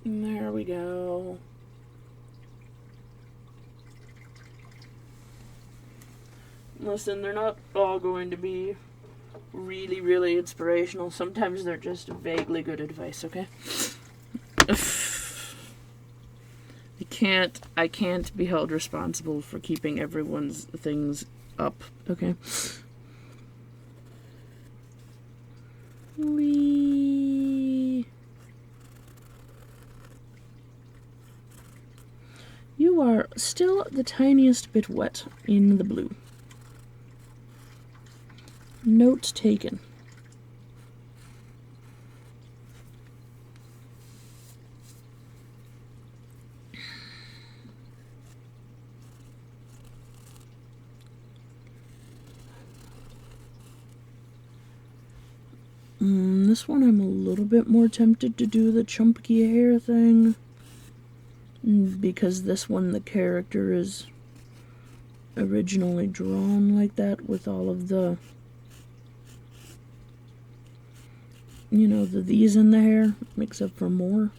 There we go. Listen, they're not all going to be really, really inspirational. Sometimes they're just vaguely good advice, okay? I can't be held responsible for keeping everyone's things up, okay? Whee! You are still the tiniest bit wet in the blue. Note taken. This one I'm a little bit more tempted to do the chunky hair thing. Because this one the character is originally drawn like that with all of the, you know, the these in the hair, except for more.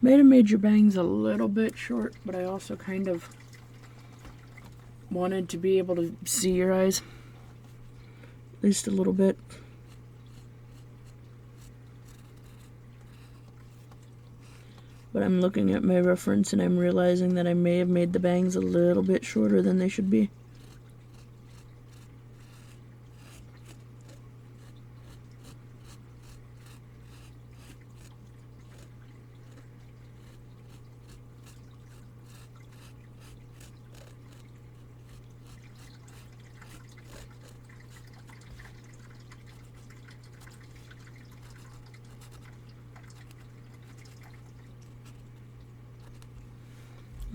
Might have made your bangs a little bit short, but I also kind of wanted to be able to see your eyes. At least a little bit. But I'm looking at my reference and I'm realizing that I may have made the bangs a little bit shorter than they should be.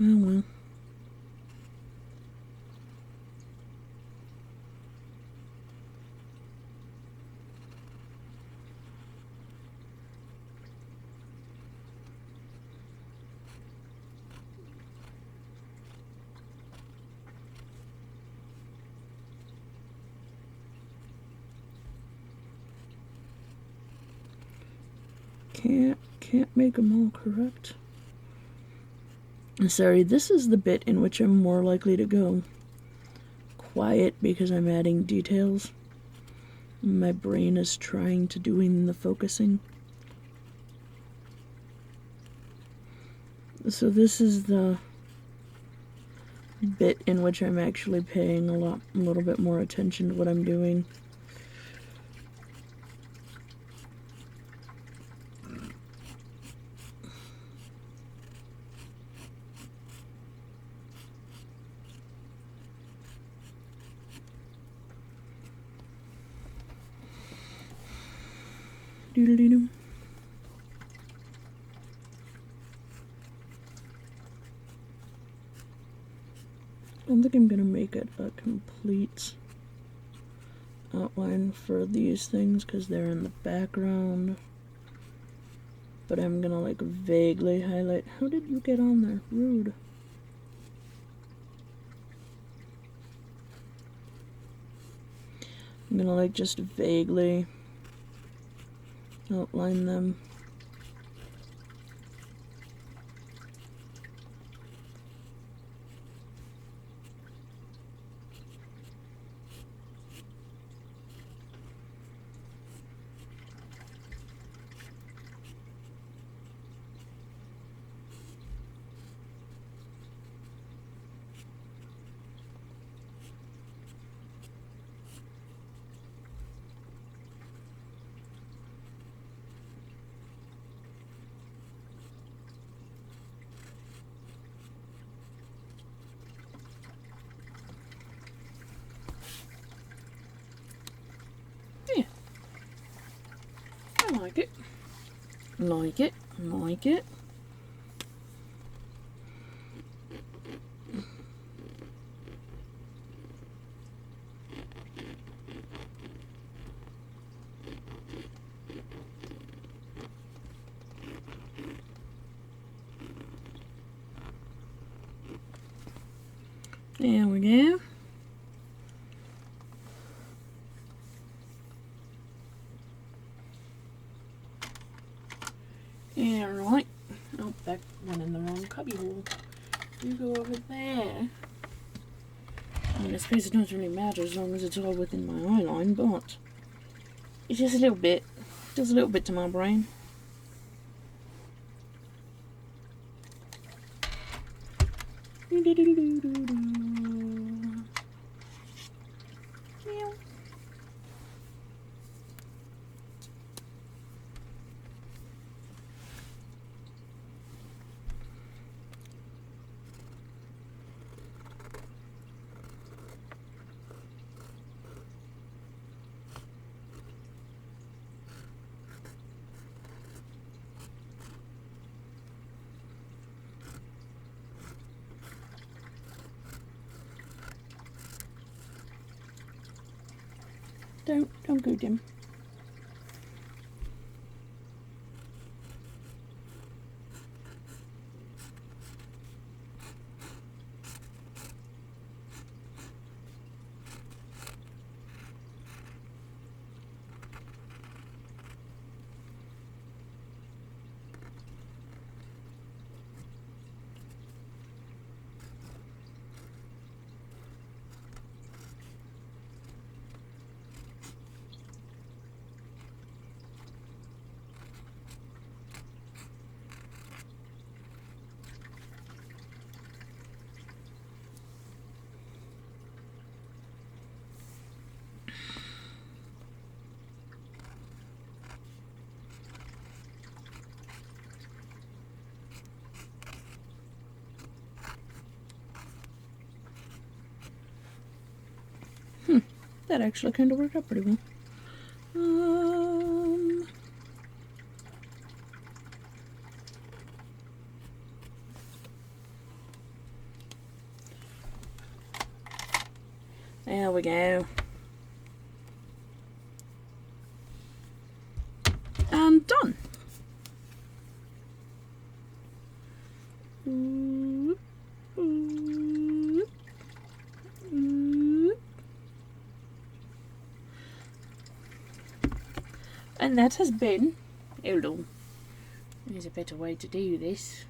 Oh well. Can't make them all correct. Sorry, this is the bit in which I'm more likely to go quiet because I'm adding details. My brain is trying to doing the focusing. So this is the bit in which I'm actually paying a little bit more attention to what I'm doing. Doodle-doo. I don't think I'm gonna make it a complete outline for these things because they're in the background. But I'm gonna like vaguely highlight. How did you get on there? Rude. I'm gonna like just vaguely outline them. Yeah. I like it. Like it. Like it. There we go. Yeah, right. Oh, that went in the wrong cubby hole. You go over there. I mean, I suppose it doesn't really matter as long as it's all within my eye line, but it's just a little bit. Does a little bit to my brain. Don't go dim. That actually kind of worked out pretty well. There we go. And done. And that has been, hold on, there's a better way to do this.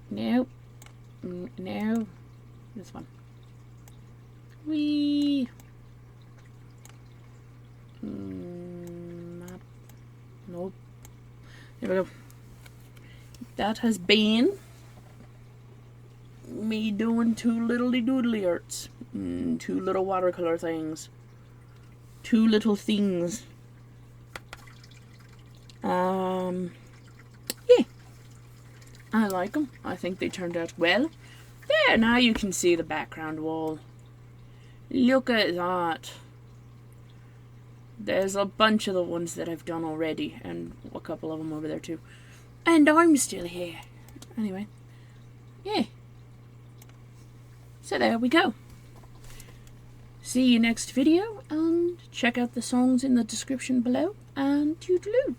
No, no, this one. Wee. Nope. There we go. That has been me doing two little doodly arts. Two little watercolor things. Two little things. Yeah. I like them. I think they turned out well. There, now you can see the background wall. Look at that. There's a bunch of the ones that I've done already, and a couple of them over there too. And I'm still here. Anyway. Yeah. So there we go. See you next video, and check out the songs in the description below, and toodaloo.